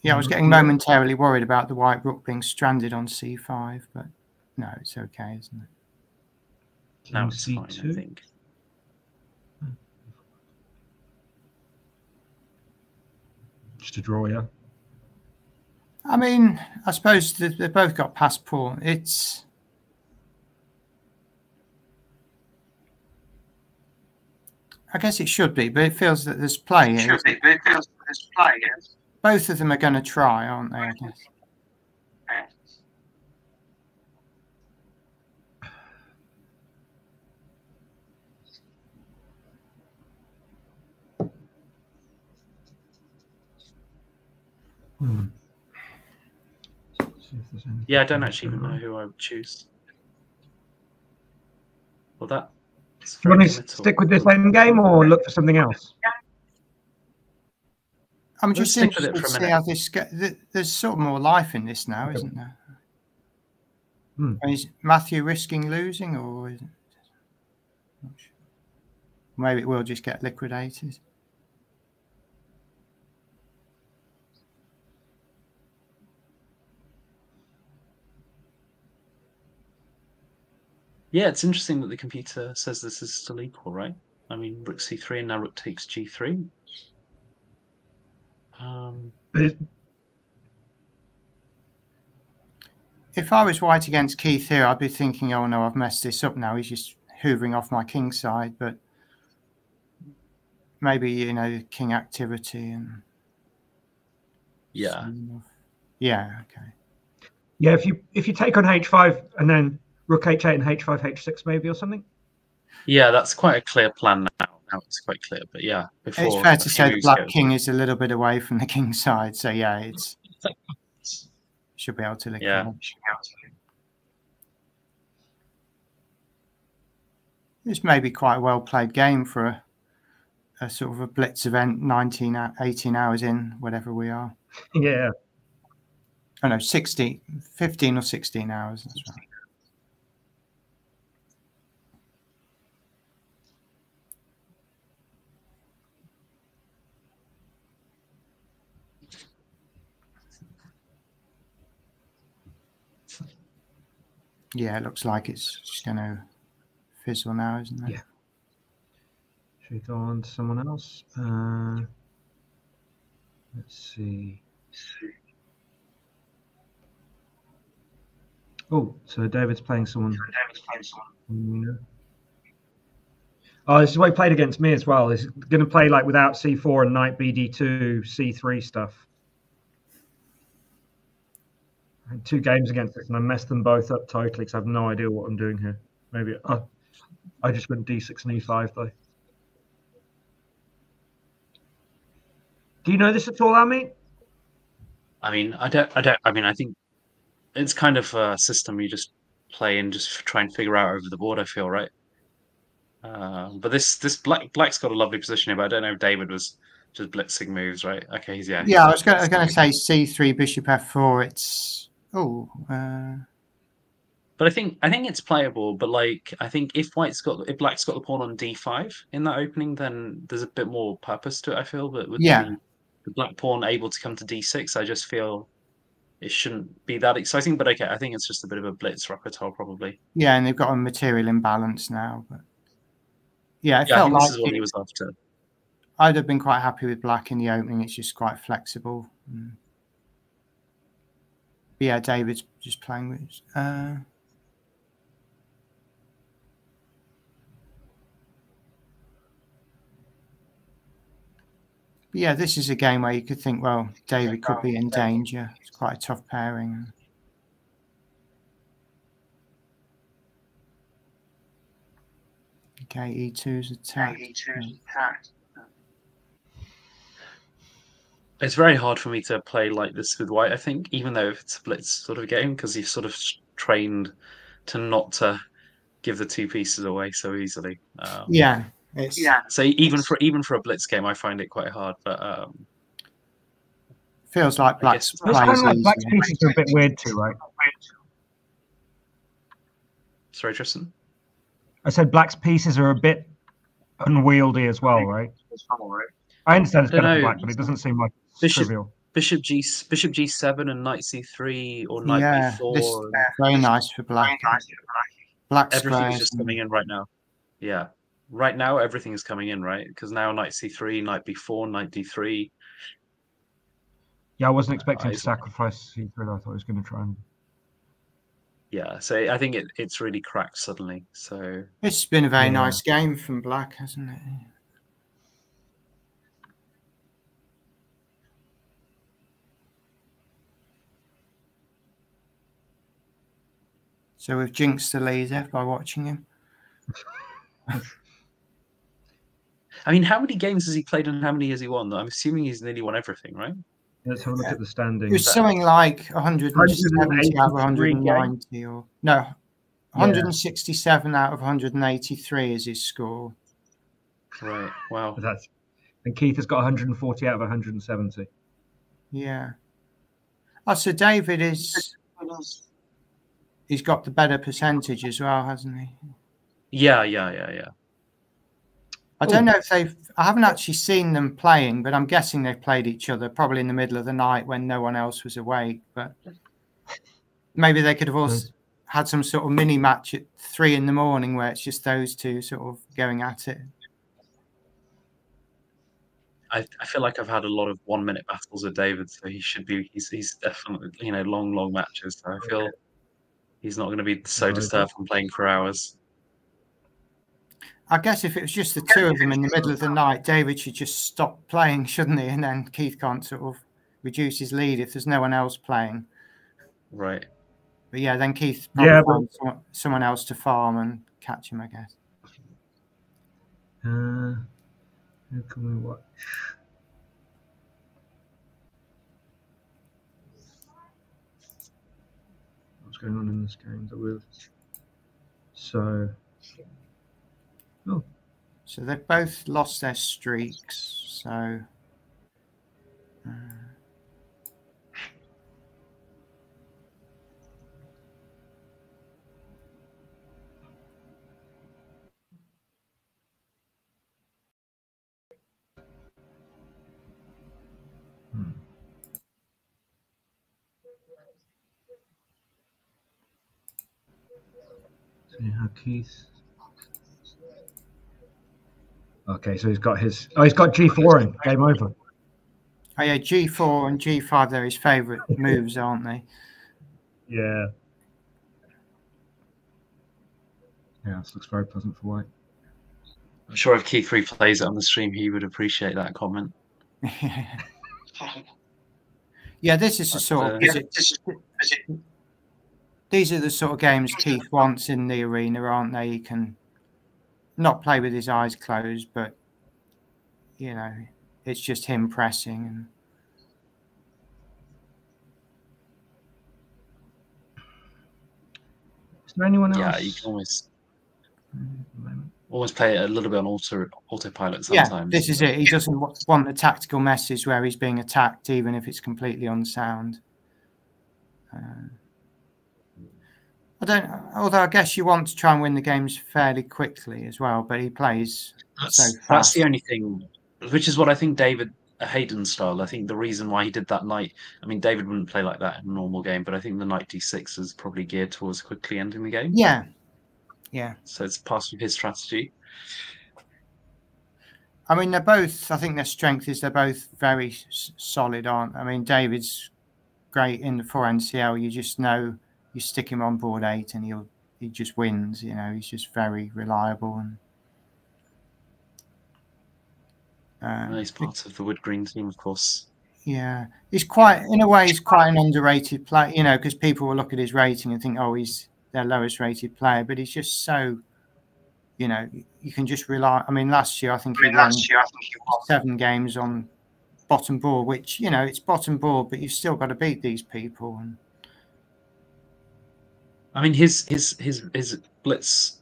Yeah, I was getting momentarily worried about the white rook being stranded on c5, but no, it's okay, isn't it? Now it's fine, I think. Just a draw, yeah. I mean, I suppose they've both got passed pawn. It's... I guess it should be, but it feels that there's play here. Both of them are going to try, aren't they, I guess? Yeah, I don't actually even know who I would choose. Well, that... Do you want to stick with this end game or look for something else? I'm just interested to see how this there's sort of more life in this now, isn't there? Is Matthew risking losing, or is it... Maybe it will just get liquidated. Yeah, it's interesting that the computer says this is still equal, right? I mean, rook c3 and now rook takes g3. If I was White against Keith here, I'd be thinking, oh no, I've messed this up now. He's just hoovering off my king side, but maybe, you know, king activity and... Yeah. Yeah, okay. Yeah, if you take on h5 and then rook h8 and h5, h6 maybe or something. Yeah, that's quite a clear plan now. Now it's quite clear, but yeah. Before it's fair to say the black king is a little bit away from the king side, so yeah, it's Should be able to lick Yeah. This may be quite a well played game for a sort of a blitz event, 18 hours in, whatever we are. Yeah. Oh no, 15 or 16 hours. That's right. Yeah, it looks like it's just going to fizzle now, isn't it? Yeah. Should we go on to someone else? Let's see. Oh, so David's playing someone. Oh, this is what he played against me as well. He's going to play like without C4 and knight BD2, C3 stuff. I had 2 games against this and I messed them both up totally because I have no idea what I'm doing here. Maybe I just went D6 and E5 though. Do you know this at all, Ameet? I mean, I think it's kind of a system you just play and just try and figure out over the board, I feel, right? But this black's got a lovely position here, but I don't know if David was just blitzing moves, right? Okay, yeah. I was going to say C3, Bishop F4. It's But I think it's playable. But like, I think if black's got the pawn on D5 in that opening, then there's a bit more purpose to it, I feel. But with the black pawn able to come to D6, I just feel it shouldn't be that exciting. But okay, I think it's just a bit of a blitz repertoire, probably. Yeah, and they've got a material imbalance now. But yeah, I think this is what he was after. I'd have been quite happy with black in the opening. It's just quite flexible. But yeah, David's just playing with. But yeah, this is a game where you could think, well, David could be in danger. It's quite a tough pairing. Okay, E2's attack. It's very hard for me to play like this with white, I think, even though it's a blitz sort of game, because you've sort of trained to not to give the 2 pieces away so easily. So even for a blitz game, I find it quite hard. But feels like black's black's pieces are a bit weird too, right? Sorry, Tristan. I said black's pieces are a bit unwieldy as well, right? I understand it's better for black, but it doesn't seem like it's trivial. Bishop G7 and knight C3 or knight B4. This very nice for black. Everything is just coming in right now. Yeah. Right now, everything is coming in, right? Because now knight C3, knight B4, knight D3. Yeah, I wasn't expecting to sacrifice C3. I thought I was going to try and... Yeah, so I think it's really cracked suddenly. So it's been a very nice game from black, hasn't it? So we've jinxed the leader by watching him. I mean, how many games has he played and how many has he won? I'm assuming he's nearly won everything, right? Let's have a look at the standings. It was something like 170 out of 190, or no, 167 out of 183 is his score. Right. Wow. And Keith has got 140 out of 170. Yeah. Oh, so David he's got the better percentage as well, hasn't he? Yeah. I don't know if I haven't actually seen them playing, but I'm guessing they've played each other probably in the middle of the night when no one else was awake. But maybe they could have also had some sort of mini match at 3 in the morning where it's just those two sort of going at it. I feel like I've had a lot of 1-minute battles with David, so he's definitely long matches. So I feel he's not going to be so disturbed from playing for hours. I guess if it was just the 2 of them in the middle of the night, David should just stop playing, shouldn't he? And then Keith can't sort of reduce his lead if there's no one else playing. Right. But yeah, then Keith probably find someone else to farm and catch him, I guess. Who can we watch? what's going on in this game that we've. So. Oh. So they've both lost their streaks. So. See how Keith. Okay, so he's got his. Oh, he's got G4 in. Game over. Oh yeah, G4 and G5. They're his favourite moves, aren't they? Yeah. Yeah, this looks very pleasant for white. I'm sure if Keith replays it on the stream, he would appreciate that comment. Yeah, this is the sort of. These are the sort of games Keith wants in the arena, aren't they? He can not play with his eyes closed, but you know, it's just him pressing. And is there anyone else? Yeah, you can always play it a little bit on autopilot sometimes. Yeah, this is it. He doesn't want the tactical message where he's being attacked, even if it's completely unsound. Although I guess you want to try and win the games fairly quickly as well, but he plays so fast. That's the only thing, which is what I think David Hayden's style. I think the reason why he did that knight, I mean, David wouldn't play like that in a normal game, but I think the knight d6 is probably geared towards quickly ending the game. Yeah. Yeah. So it's part of his strategy. I mean, they're both, I think their strength is they're both very solid, aren't they? I mean, David's great in the 4 NCL. You just know you stick him on board 8 and he just wins. You know, he's just very reliable. And he's part of the wood green team, of course. Yeah, he's quite, in a way, he's quite an underrated player. You know, because people will look at his rating and think, oh, he's their lowest rated player, but he's just so, you know, you can just rely. I mean, last year I think he won 7 games on bottom board, which, you know, it's bottom board, but you've still got to beat these people. And I mean, his blitz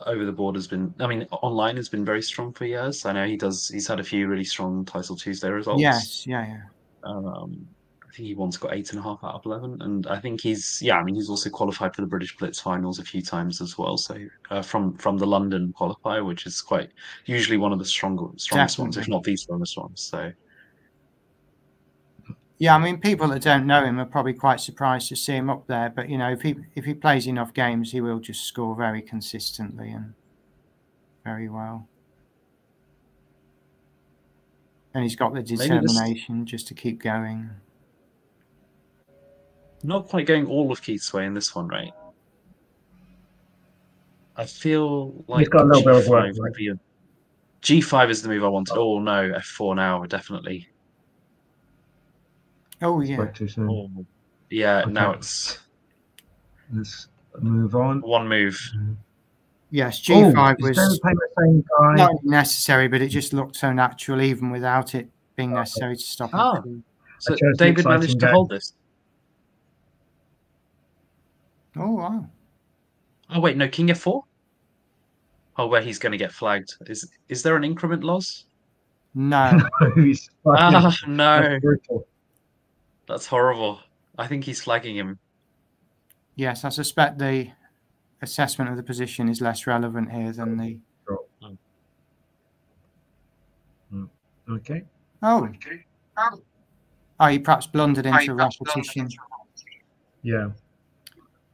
over the board has been, I mean, online has been very strong for years. I know he's had a few really strong Title Tuesday results. Yes, yeah. I think he once got 8.5 out of 11, and I think he's also qualified for the British Blitz finals a few times as well. So from the London qualifier, which is quite usually one of the strongest ones, if not the strongest ones. So. Yeah, I mean, people that don't know him are probably quite surprised to see him up there. But you know, if he plays enough games, he will just score very consistently and very well. And he's got the determination just to keep going. Not quite going all of Keith's way in this one, right? I feel like he's got a little bit of work. Right? G5 is the move I wanted. Oh no, F4 now, definitely. Oh yeah. Too soon. Oh, yeah, okay. Now it's. Let's move on. One move. Yes, G5 was the same guy. Not necessary, but it just looked so natural, even without it being necessary to stop him. So David managed to hold this. Oh wow! Oh wait, no, King F4. Oh, where he's going to get flagged. Is there an increment loss? No. No. That's horrible. I think he's flagging him. Yes, I suspect the assessment of the position is less relevant here than the. Okay. Oh. Oh, he perhaps blundered into repetition. Yeah.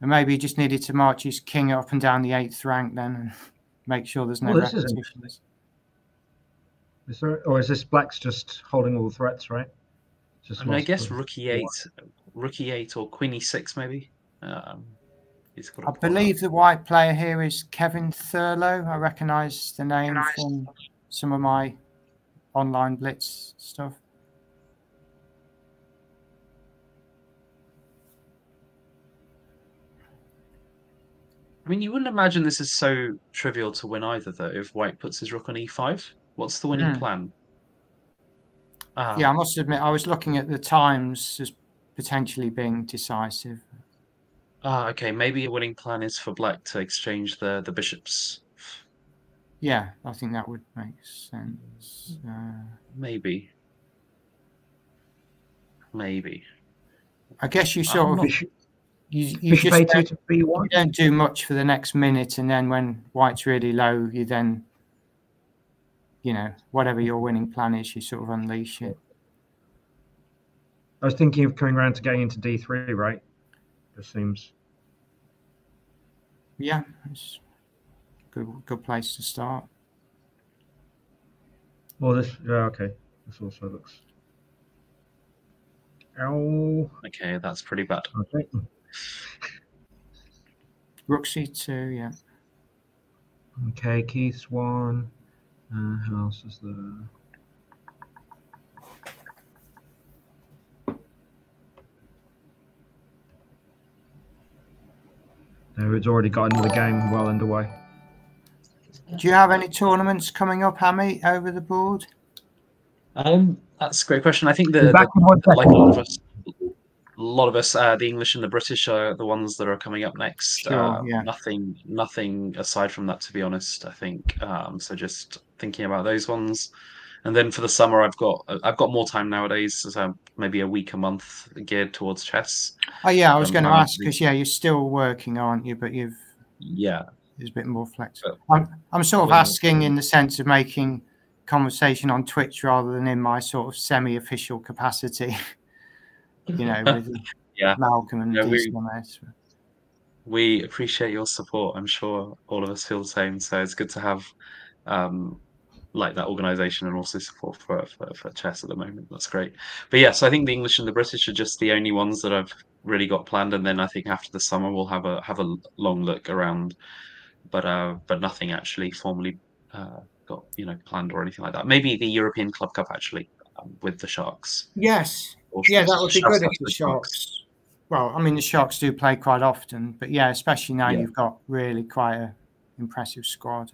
And maybe he just needed to march his king up and down the 8th rank then and make sure there's no repetitions. Is this black's just holding all the threats, right? I guess rook e8 or queen e6 maybe. I believe the white player here is Kevin Thurlow. I recognise the name from some of my online Blitz stuff. I mean, you wouldn't imagine this is so trivial to win either, though, if white puts his rook on e5. What's the winning plan? Yeah, I must admit, I was looking at the times as potentially being decisive. Okay, maybe a winning plan is for black to exchange the bishops. Yeah, I think that would make sense. Maybe. I guess you sort of you Bishop just A2 to B1. you don't do much for the next minute, and then when white's really low, you then, you know, whatever your winning plan is, you sort of unleash it. I was thinking of coming around to getting into D3, right? It seems. Yeah, it's a good place to start. Well, this, yeah, okay. This also looks. Ow. Okay, that's pretty bad. Okay. Rook C2, yeah. Okay, Keith's one. Who else is there? It's already got another game well underway. Do you have any tournaments coming up, Ameet, over the board? That's a great question. I think Back in 1 second. like a lot of us, the English and the British are the ones that are coming up next. Sure, yeah. Nothing aside from that, to be honest. I think so. Just thinking about those ones, and then for the summer, I've got more time nowadays. So maybe a week, a month geared towards chess. Oh yeah, I was going to ask because you're still working, aren't you? But there's a bit more flexible. I'm sort of asking in the sense of making conversation on Twitch rather than in my sort of semi-official capacity. You know, with Malcolm and we appreciate your support. I'm sure all of us feel the same. So it's good to have like that organization and also support for chess at the moment. That's great. But yeah, so I think the English and the British are just the only ones that I've really got planned, and then I think after the summer we'll have a long look around, but nothing actually formally got planned or anything like that. Maybe the European Club Cup actually with the Sharks. Yes. Yeah, that would be good if the Sharks. Well, I mean, the Sharks do play quite often, but yeah, especially now you've got really quite an impressive squad.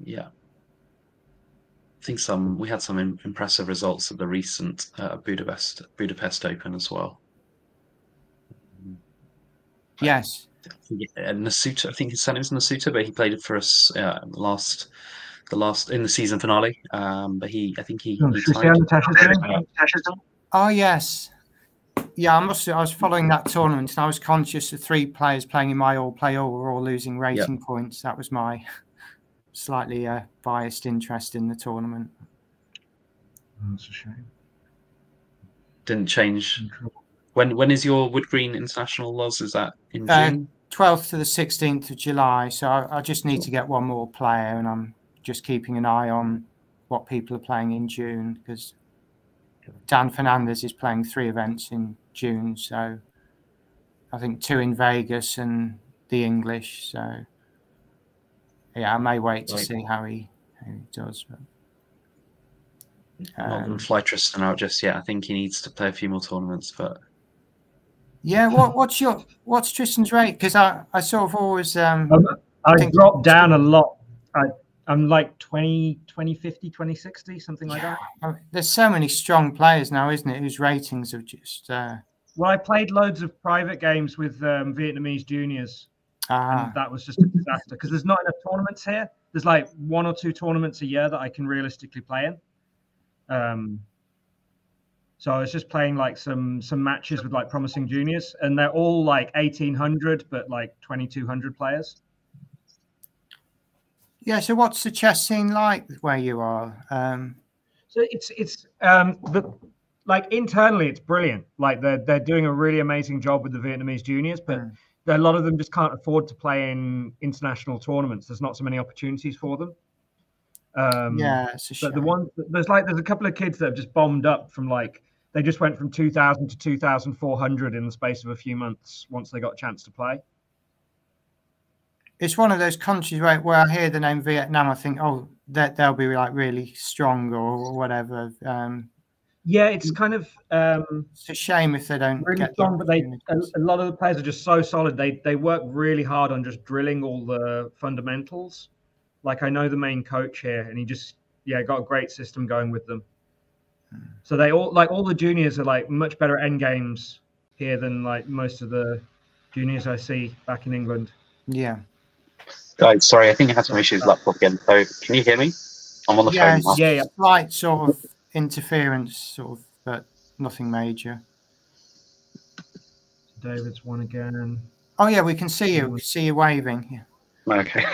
Yeah. I think we had some impressive results at the recent Budapest Open as well. Yes. Nasuta, I think his surname is Nasuta, but he played it for us in the season finale. But he tied. Oh yes. Yeah, I was following that tournament, and I was conscious of 3 players playing in my all-play-all were all losing rating points. That was my slightly biased interest in the tournament. That's a shame. Didn't change. When is your Wood Green International, Loz? Is that in June? 12th to the 16th of July. So I just need to get one more player, and I'm just keeping an eye on what people are playing in June, because Dan Fernandez is playing 3 events in June. So I think 2 in Vegas and the English. So yeah, I may wait to see how he does. But, not going to fly Tristan out just yet. I think he needs to play a few more tournaments. But yeah, what's Tristan's rate? Because I sort of always I dropped down a lot. I'm like 2050, 2060, something like that. There's so many strong players now, isn't it? Whose ratings have just. Well, I played loads of private games with Vietnamese juniors. And that was just a disaster because there's not enough tournaments here. There's like 1 or 2 tournaments a year that I can realistically play in. So I was just playing like some matches with like promising juniors, and they're all like 1800, but like 2200 players. Yeah. So what's the chess scene like where you are? So it's like internally it's brilliant. Like they're doing a really amazing job with the Vietnamese juniors, but a lot of them just can't afford to play in international tournaments. There's not so many opportunities for them. Yeah, it's a shame. But there's a couple of kids that have just bombed up from like they just went from 2,000 to 2,400 in the space of a few months once they got a chance to play. It's one of those countries where I hear the name Vietnam, I think, oh, that they'll be like really strong or whatever. Yeah, it's kind of it's a shame if they don't really get strong, but a lot of the players are just so solid. They work really hard on just drilling all the fundamentals. Like I know the main coach here, and he just got a great system going with them. So they all the juniors are like much better end games here than like most of the juniors I see back in England. Yeah. Sorry, I think I had some issues with laptop again. So can you hear me? I'm on the phone. Yeah. Slight sort of interference, sort of, but nothing major. David's one again. Oh yeah, we can see you. We see you waving. Yeah. Okay.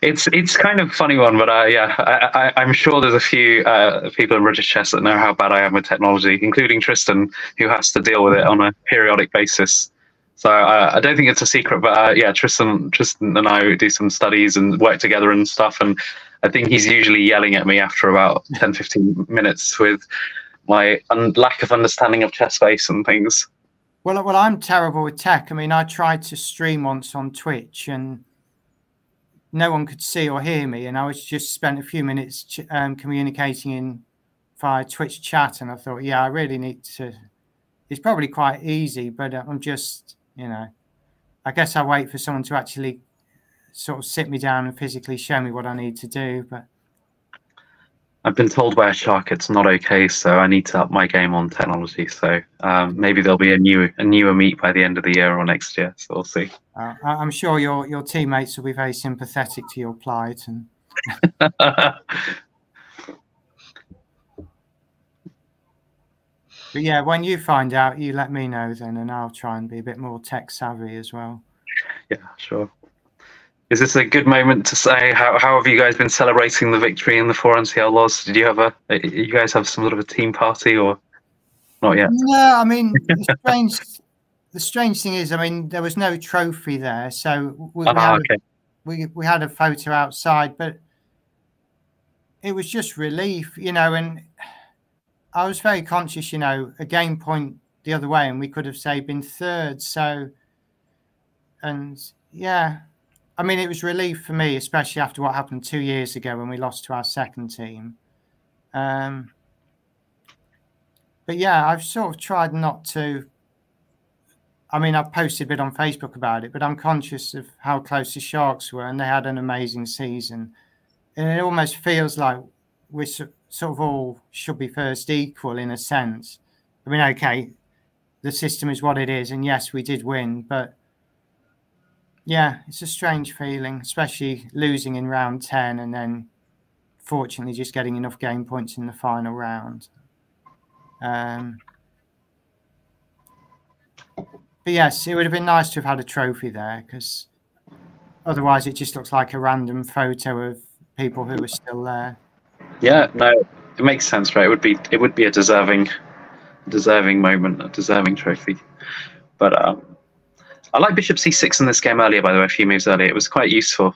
It's kind of a funny one, but I'm sure there's a few people in British chess that know how bad I am with technology, including Tristan, who has to deal with it on a periodic basis. So I don't think it's a secret, but yeah, Tristan and I do some studies and work together and stuff, and I think he's usually yelling at me after about 10-15 minutes with my lack of understanding of chess face and things. Well, I'm terrible with tech. I mean, I tried to stream once on Twitch and no one could see or hear me, and I was just spent a few minutes communicating via Twitch chat, and I thought, yeah, I really need to. It's probably quite easy, but I'm just, I guess I wait for someone to actually sort of sit me down and physically show me what I need to do. But I've been told by a shark it's not okay, so I need to up my game on technology. So maybe there'll be a new Ameet by the end of the year or next year. So we'll see. I'm sure your teammates will be very sympathetic to your plight. And but yeah, when you find out, you let me know then, and I'll try and be a bit more tech savvy as well. Yeah, sure. Is this a good moment to say how have you guys been celebrating the victory in the 4 NCL loss? Did you have you guys have some sort of a team party or not yet? No, I mean the strange thing is, I mean, there was no trophy there, so we had a photo outside, but it was just relief, and I was very conscious, a game point the other way, and we could have, say, been third. So, and yeah, I mean, it was relief for me, especially after what happened 2 years ago when we lost to our second team. But yeah, I've sort of tried not to. I mean, I've posted a bit on Facebook about it, but I'm conscious of how close the Sharks were, and they had an amazing season. And it almost feels like we're sort of all should be first equal in a sense. I mean, okay, the system is what it is, and yes, we did win, but yeah, it's a strange feeling, especially losing in round 10 and then fortunately just getting enough game points in the final round. But yes, it would have been nice to have had a trophy there, because otherwise it just looks like a random photo of people who are still there. Yeah, no, it makes sense, right? It would be a deserving moment, a deserving trophy. But I like bishop c6 in this game earlier, by the way, a few moves earlier. It was quite useful.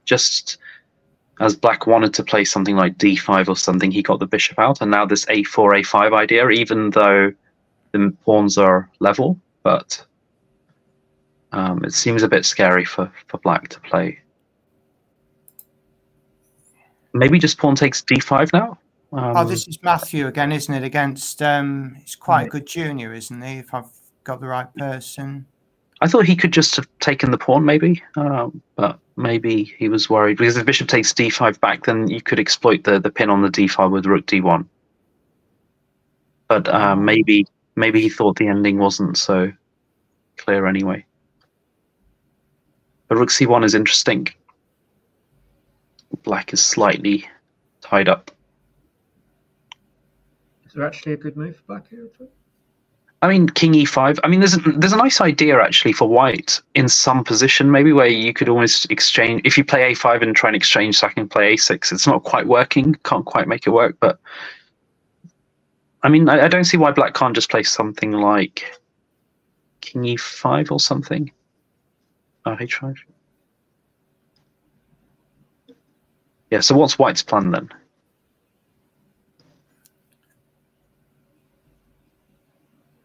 Just as black wanted to play something like d5 or something, he got the bishop out, and now this a4, a5 idea, even though the pawns are level, but it seems a bit scary for black to play. Maybe just pawn takes d5 now? This is Matthew again, isn't it? Against, he's quite a good junior, isn't he, if I've got the right person? I thought he could just have taken the pawn, maybe, but maybe he was worried because if bishop takes d5 back, then you could exploit the pin on the d5 with rook d1. But maybe he thought the ending wasn't so clear anyway. But rook c1 is interesting. Black is slightly tied up. Is there actually a good move for black here? I mean, king e5. I mean, there's a nice idea actually for white in some position, maybe where you could almost exchange. If you play a5 and try and exchange, so I can play a6. It's not quite working. Can't quite make it work. But I mean, I don't see why black can't just play something like king e5 or something. h5. Yeah. So what's white's plan then?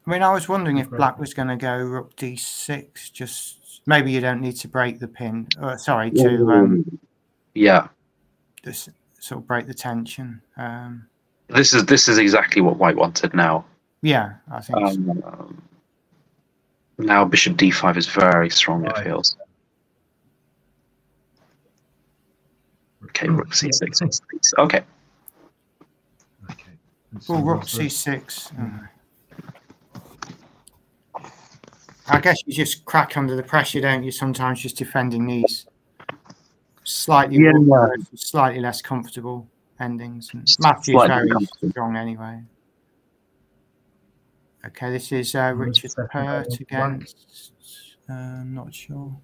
I mean, I was wondering if black was going to go rook d6. Just maybe you don't need to break the pin. Sorry, to yeah, just sort of break the tension. This is exactly what white wanted now. Yeah, I think. So. Now bishop d5 is very strong. It feels. Okay, rook c6. Okay. Oh, rook c6. I guess you just crack under the pressure, don't you? Sometimes just defending these slightly slightly less comfortable endings. And Matthew's very strong anyway. Okay, this is Richard Pert against. I'm not sure.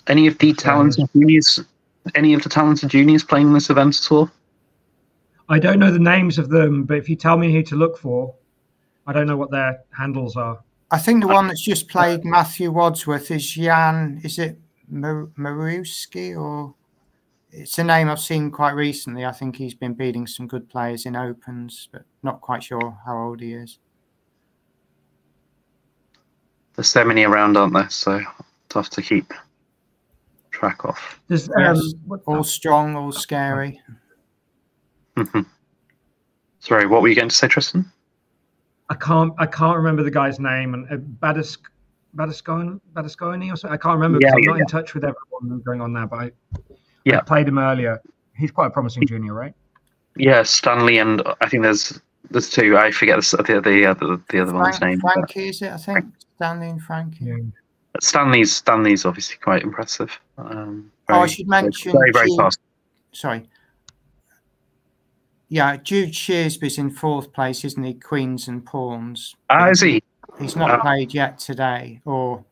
Any of the talented juniors? Any of the talented juniors playing this event at all? I don't know the names of them, but if you tell me who to look for, I don't know what their handles are. I think the one that's just played Matthew Wadsworth is Jan. Is it Maruski, or it's a name I've seen quite recently. I think he's been beating some good players in opens, but not quite sure how old he is. There's so many around, aren't there? So tough to keep track of. Yes, all strong, all scary. Sorry, what were you going to say, Tristan? I can't remember the guy's name, and Badasconi or something. I can't remember because I'm not in touch with everyone going on there. But I played him earlier. He's quite a promising junior, right? Yeah, Stanley, and I think there's two. I forget the other one's name. Frankie, is it? I think Stanley and Frankie. Yeah. Stanley's obviously quite impressive. I should mention very fast. Sorry. Yeah, Jude Shearsby's in 4th place, isn't he? Queens and Pawns. Is he? He's not played yet today or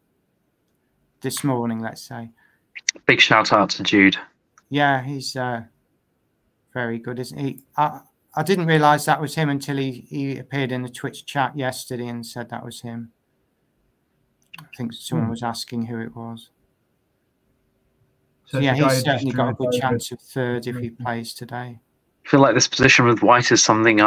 this morning, let's say. Big shout out to Jude. Yeah, he's very good, isn't he? I didn't realise that was him until he appeared in the Twitch chat yesterday and said that was him. I think someone was asking who it was. So yeah, he's certainly got a good chance of 3rd if he plays today. I feel like this position with white is something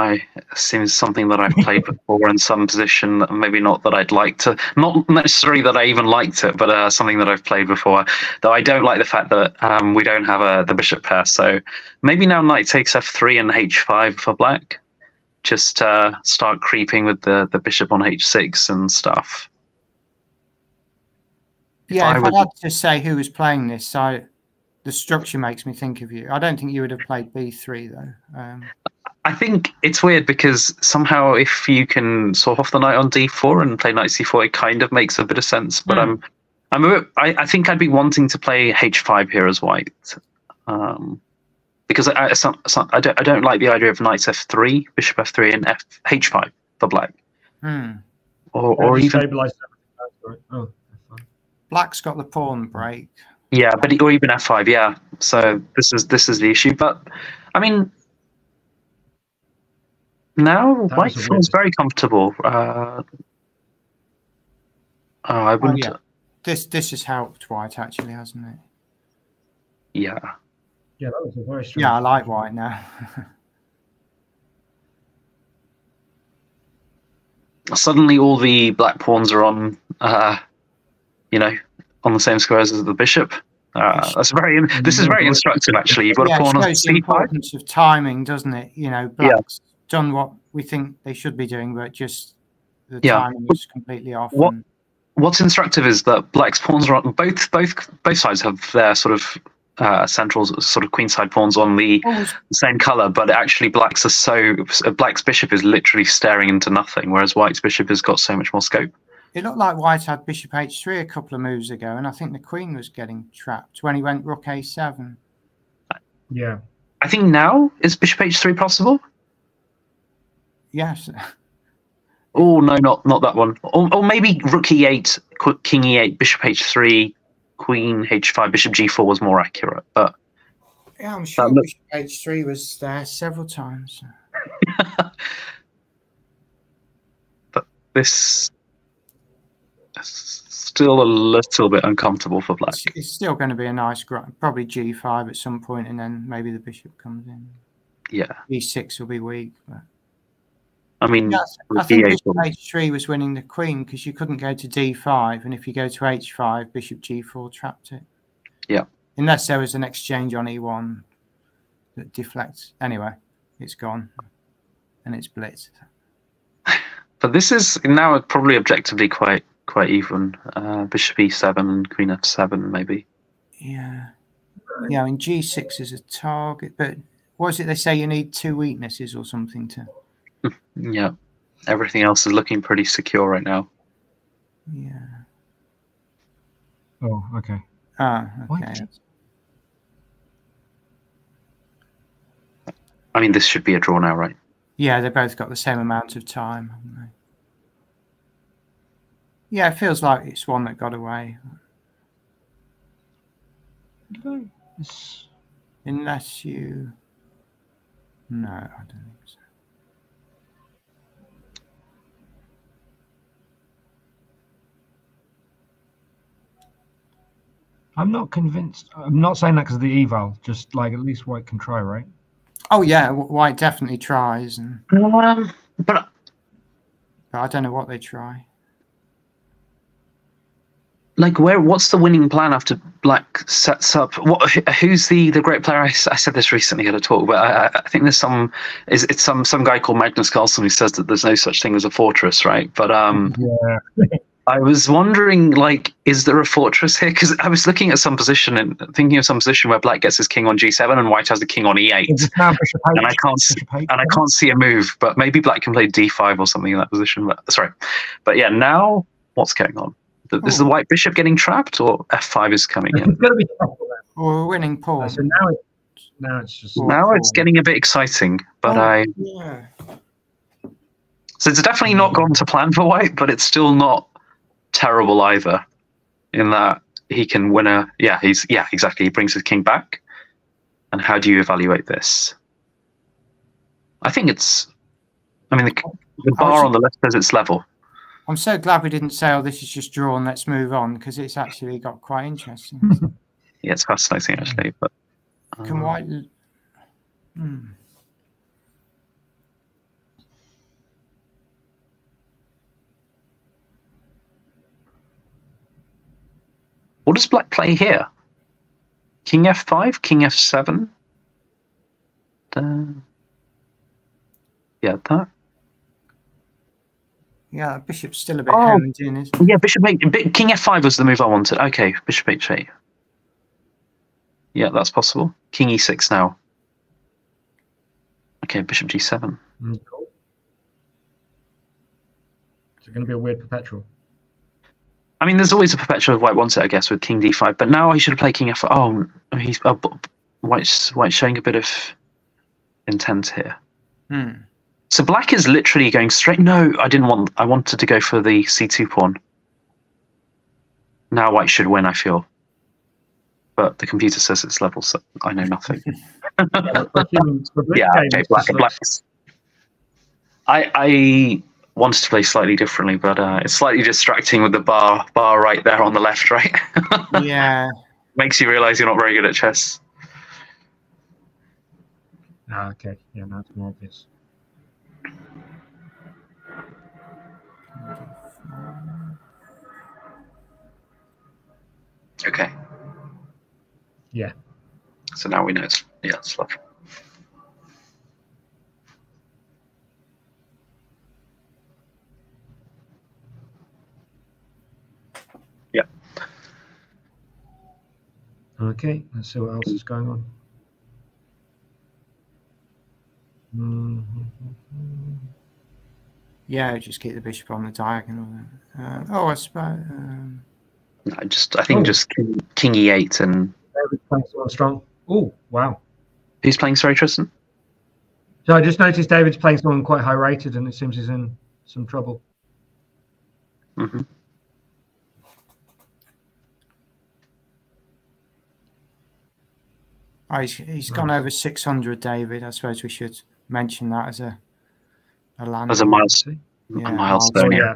seems something that I've played before, in some position maybe not that I'd like to, not necessarily that I even liked it, but something that I've played before. Though I don't like the fact that we don't have the bishop pair. So maybe now knight takes f3 and h5 for black. Just start creeping with the bishop on h6 and stuff. Yeah, if I had to say who was playing this, the structure makes me think of you. I don't think you would have played b3 though. I think it's weird because somehow if you can sort off the knight on d4 and play knight c4, it kind of makes a bit of sense. But I think I'd be wanting to play h5 here as white, because I don't like the idea of knight f3, bishop f3, and h5 for black, or even stabilize. Black's got the pawn break. Yeah, or even f5. Yeah, so this is the issue. But I mean, now white feels very comfortable. I wouldn't. Yeah. This has helped white actually, hasn't it? Yeah. Yeah, that was a very strong. Yeah, I like white now. Suddenly, all the black pawns are on. On the same squares as the bishop. This is very instructive, actually. You've got a pawn on c5. The importance of timing, doesn't it? Black's done what we think they should be doing, but just the timing is completely off. What's instructive is that black's pawns are on both sides have their sort of centrals, sort of queenside pawns on the same color, but actually black's bishop is literally staring into nothing, whereas white's bishop has got so much more scope. It looked like white had bishop h3 a couple of moves ago, and I think the queen was getting trapped when he went rook a7. Yeah. I think now is bishop h3 possible? Yes. Oh, no, not that one. Or maybe rook e8, king e8, bishop h3, queen h5, bishop g4 was more accurate. But yeah, I'm sure bishop h3 was there several times. But this... still a little bit uncomfortable for black. It's still going to be a nice grind. Probably g5 at some point, and then maybe the bishop comes in. Yeah. e6 will be weak. But... I mean, I think bishop h3 was winning the queen because you couldn't go to d5, and if you go to h5, bishop g4 trapped it. Yeah. Unless there was an exchange on e1 that deflects. Anyway, it's gone, and it's Blitz. But this is now probably objectively quite even. Bishop e7 and queen f7 maybe. Yeah. Yeah, I mean g6 is a target, but what is it they say? You need 2 weaknesses or something to. Yeah, everything else is looking pretty secure right now. Yeah. Oh, okay. Ah, okay. What? I mean, this should be a draw now, right? Yeah, they both got the same amount of time, haven't they? Yeah, it feels like it's one that got away. Unless you... No, I don't think so. I'm not convinced. I'm not saying that because of the eval. Just like at least White can try, right? Oh yeah, White definitely tries, and But I don't know what they try. like, what's the winning plan after Black sets up? Who's the great player? I said this recently at a talk, but I think there's some guy called Magnus Carlsen who says that there's no such thing as a fortress, right? But Yeah. I was wondering, like, is there a fortress here? Because I was looking at some position and thinking of some position where Black gets his king on G7 and White has the king on E8, and I can't see a move. But maybe Black can play D5 or something in that position. But yeah, now what's going on? Is the White bishop getting trapped, or F5 is coming in? It's going to be careful then. Or a winning pawn. So now it's just It's getting a bit exciting, but Yeah. So it's definitely not gone to plan for White, but it's still not terrible either, in that he can win a exactly, he brings his king back. And how do you evaluate this? I think it's, I mean, the bar on the left says it's level. I'm so glad we didn't say, oh, this is just drawn, let's move on, because it's actually got quite interesting. Yeah, it's fascinating actually, but Can White... What does Black play here? King F5, King F7. Yeah, that. Yeah, bishop's still a bit honed in, isn't it? Yeah, bishop King F5 was the move I wanted. Okay, bishop H8. Yeah, that's possible. King E6 now. Okay, bishop G7. Cool. Is it going to be a weird perpetual? I mean, there's always a perpetual if White wants it, I guess, with King D5. But now he should have played King F5. Oh, he's White's showing a bit of intent here. So Black is literally going straight. No, I wanted to go for the C2 pawn. Now White should win, I feel. But the computer says it's level, so I know nothing. Yeah, okay, Black's. I wanted to play slightly differently, but it's slightly distracting with the bar right there on the left, right? Yeah. Makes you realise you're not very good at chess. Ah, okay. Yeah, now it's more obvious. Okay. Yeah. So now we know it's level. Yeah. Okay, let's see what else is going on. Yeah, just keep the bishop on the diagonal. I suppose. I think just King E8 and. David's playing someone strong. Oh, wow. Who's playing? Sorry, Tristan. So I just noticed David's playing someone quite high rated, and it seems he's in some trouble. Mm-hmm. Oh, he's gone over 600, David. I suppose we should mention that as a landmark. As a milestone. Yeah, a milestone. Yeah.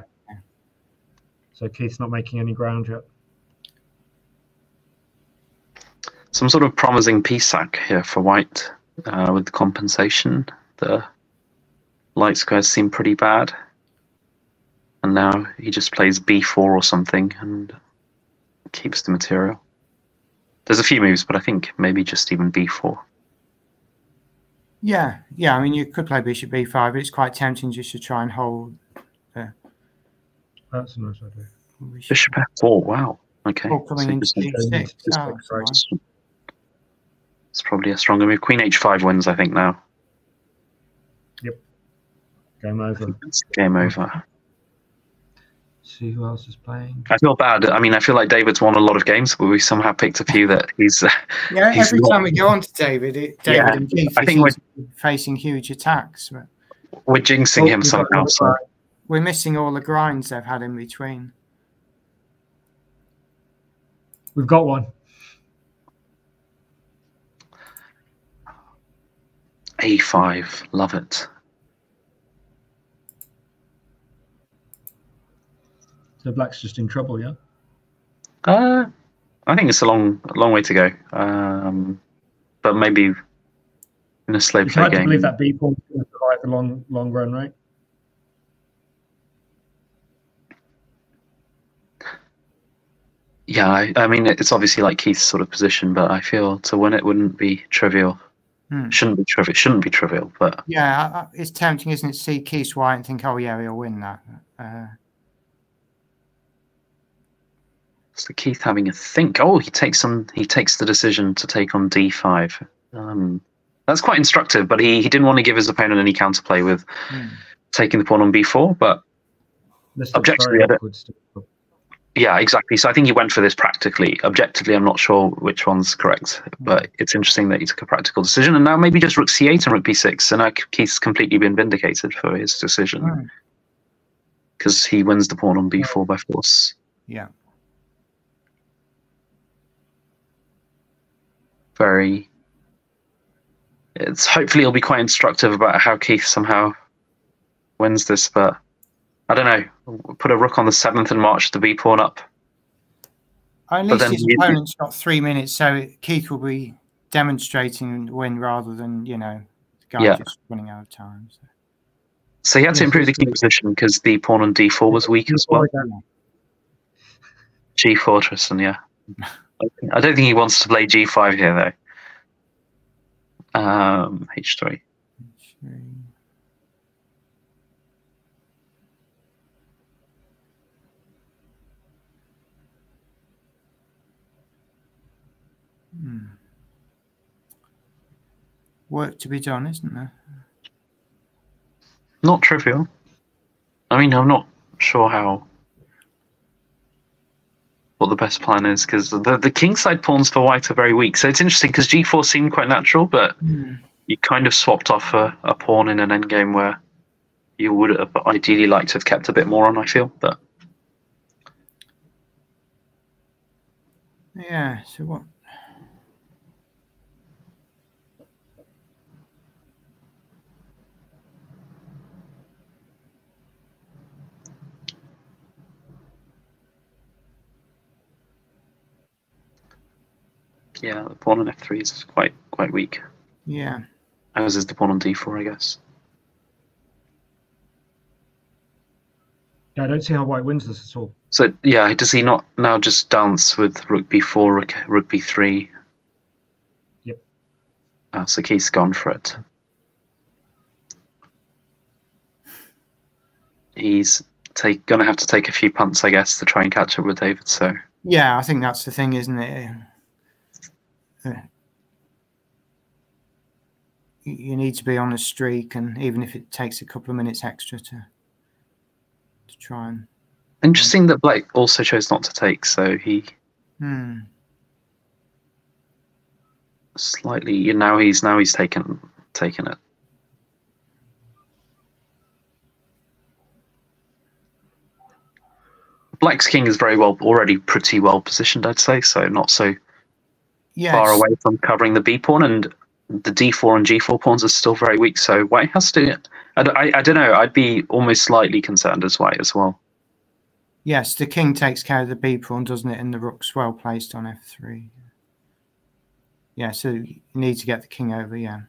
So Keith's not making any ground yet. Some sort of promising piece sack here for White with the compensation. The light squares seem pretty bad. And now he just plays B4 or something and keeps the material. There's a few moves, but I think maybe just even B4. Yeah. I mean, you could play bishop B5, but it's quite tempting just to try and hold. That's a nice idea. Bishop F4, wow. Okay. Coming into G6. It's probably a stronger move. Queen h5 wins, I think, now. Yep. Game over. It's game over. See who else is playing. I feel bad. I mean, I feel like David's won a lot of games, but we somehow picked a few that he's. Yeah, he's every not. time we go on to David, and Keith, I think he's facing huge attacks. But we're jinxing him somehow. So. We're missing all the grinds they've had in between. We've got one. A5, love it. So Black's just in trouble, yeah? I think it's a long way to go. But maybe in a slow It's play hard game. to believe that B pawn's going to survive the long run, right? Yeah, I mean, it's obviously like Keith's sort of position, but I feel to win it wouldn't be trivial. Shouldn't be trivial. Shouldn't be trivial, but yeah, it's tempting, isn't it? To see Keith's white and think, oh yeah, he'll win that. So Keith having a think. Oh, he takes the decision to take on D5. That's quite instructive, but he didn't want to give his opponent any counterplay with taking the pawn on B4. But objectively, yeah, exactly. So I think he went for this practically. Objectively, I'm not sure which one's correct, but it's interesting that he took a practical decision. And now maybe just Rook C8 and Rook B6. And now Keith's completely been vindicated for his decision because he wins the pawn on B4 by force. Yeah. It's hopefully it'll be quite instructive about how Keith somehow wins this, but I don't know. Put a rook on the 7th and march the B pawn up. At least his opponent's got 3 minutes, so Keith will be demonstrating the win rather than, the guy just running out of time. So he had to improve the key position because the pawn on D4 was weak as well. G4, Tristan, yeah. I don't think he wants to play G5 here, though. H3. Work to be done, isn't there? Not trivial. I mean, I'm not sure what the best plan is, because the kingside pawns for white are very weak. So it's interesting because G4 seemed quite natural, but you kind of swapped off a pawn in an endgame where you would have ideally liked to have kept a bit more on, I feel. But yeah, so what? yeah, the pawn on F3 is quite weak. Yeah. As is the pawn on D4, I guess. Yeah, I don't see how white wins this at all. So yeah, does he not now just dance with Rook B4, Rook B3? Yep. So Keith's gone for it. He's going to have to take a few punts, I guess, to try and catch up with David. So yeah, I think that's the thing, isn't it? You need to be on a streak, and even if it takes a couple of minutes extra to try and. Interesting that Blake also chose not to take, so he slightly now he's taken it. Black's king is already pretty well positioned, I'd say, so not so far away from covering the B pawn, and the D4 and G4 pawns are still very weak. So white has to. I don't know. I'd be almost slightly concerned as white as well. Yes, the king takes care of the B pawn, doesn't it? And the rook's well placed on F3. Yeah, so you need to get the king over. Yeah.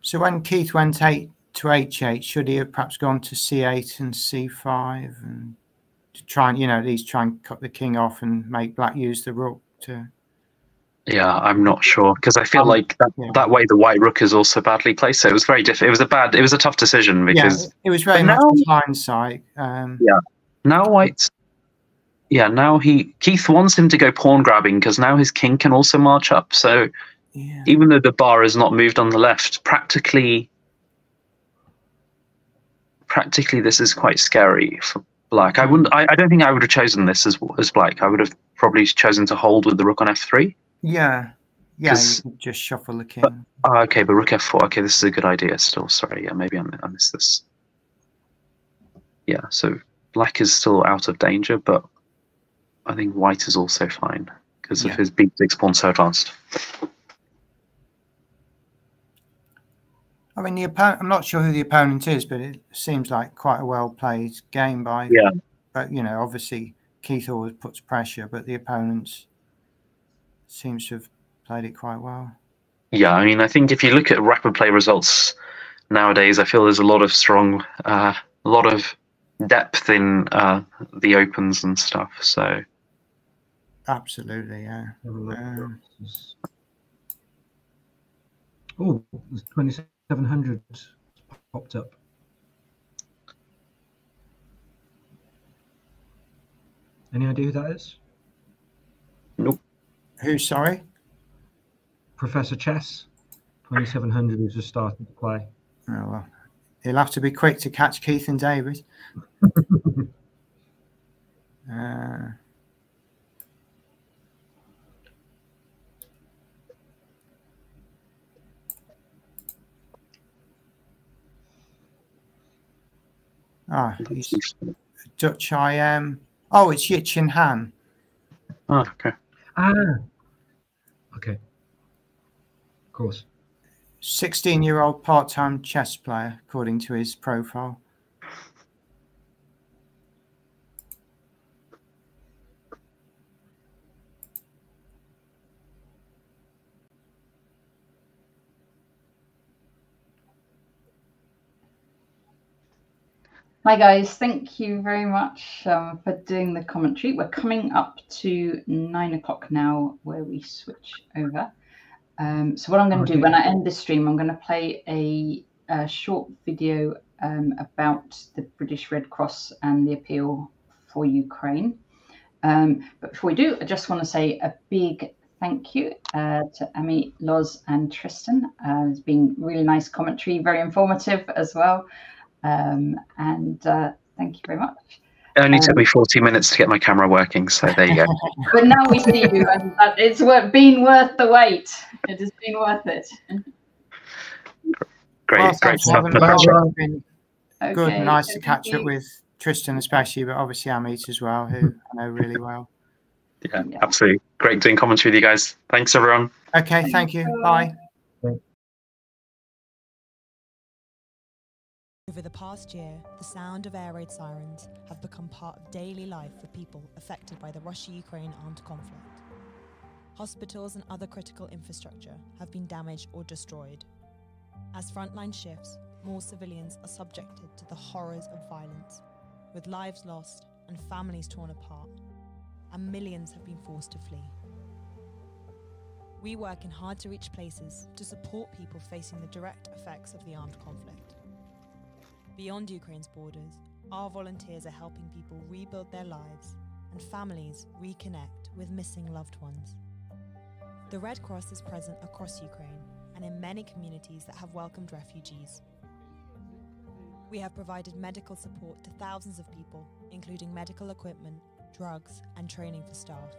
So when Keith went 8 to H8, should he have perhaps gone to C8 and C5 and to try and, at least try and cut the king off and make Black use the rook to... Yeah, I'm not sure because I feel like that way the white rook is also badly placed. So it was very difficult. It was a tough decision because it was very much hindsight. Now white. Yeah, now Keith wants him to go pawn grabbing because now his king can also march up. So even though the bar is not moved on the left, practically this is quite scary for black. I don't think I would have chosen this as black. I would have probably chosen to hold with the rook on f3. Yeah, you could just shuffle the king. Okay, but rook f4. Okay, this is a good idea still. Sorry, yeah, maybe I missed this. Yeah, so black is still out of danger, but I think white is also fine because of his b6 pawn so advanced. I mean, the opponent. I'm not sure who the opponent is, but it seems like quite a well played game by. Yeah. But obviously Keith always puts pressure, but the opponent seems to have played it quite well. Yeah, I mean, I think if you look at rapid play results nowadays, I feel there's a lot of strong, a lot of depth in the opens and stuff. So. Absolutely, yeah. Oh, there's 2,700 popped up. Any idea who that is? Nope. Who, sorry? Professor Chess. 2,700 who's just started to play. Oh, well. He'll have to be quick to catch Keith and David. He's Dutch IM. Oh, it's Yichin Han. Oh, okay. Okay. Of course. 16-year-old part-time chess player, according to his profile. Hi guys, thank you very much for doing the commentary. We're coming up to 9 o'clock now where we switch over. So what I'm going to do when I end this stream, I'm going to play a short video about the British Red Cross and the appeal for Ukraine. But before we do, I just want to say a big thank you to Ameet, Loz and Tristan. It's been really nice commentary, very informative as well. And thank you very much. It only took me 40 minutes to get my camera working, so there you go. But now we see you, and it's been worth the wait. It has been worth it. Great stuff. Been good, nice to catch up with Tristan especially, but obviously Ameet as well, who I know really well. Yeah, absolutely. Great doing commentary with you guys. Thanks, everyone. Okay, thank you. Bye. Over the past year, the sound of air raid sirens have become part of daily life for people affected by the Russia-Ukraine armed conflict. Hospitals and other critical infrastructure have been damaged or destroyed. As frontline shifts, more civilians are subjected to the horrors of violence, with lives lost and families torn apart, and millions have been forced to flee. We work in hard-to-reach places to support people facing the direct effects of the armed conflict. Beyond Ukraine's borders, our volunteers are helping people rebuild their lives and families reconnect with missing loved ones. The Red Cross is present across Ukraine and in many communities that have welcomed refugees. We have provided medical support to thousands of people, including medical equipment, drugs, and training for staff.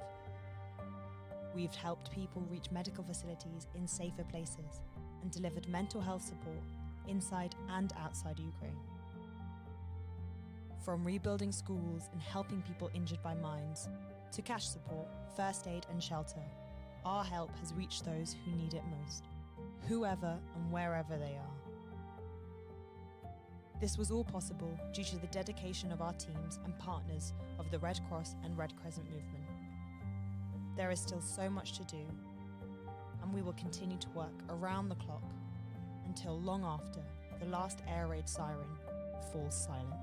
We've helped people reach medical facilities in safer places and delivered mental health support inside and outside Ukraine. From rebuilding schools and helping people injured by mines, to cash support, first aid and shelter, our help has reached those who need it most, whoever and wherever they are. This was all possible due to the dedication of our teams and partners of the Red Cross and Red Crescent movement. There is still so much to do, and we will continue to work around the clock until long after the last air raid siren falls silent.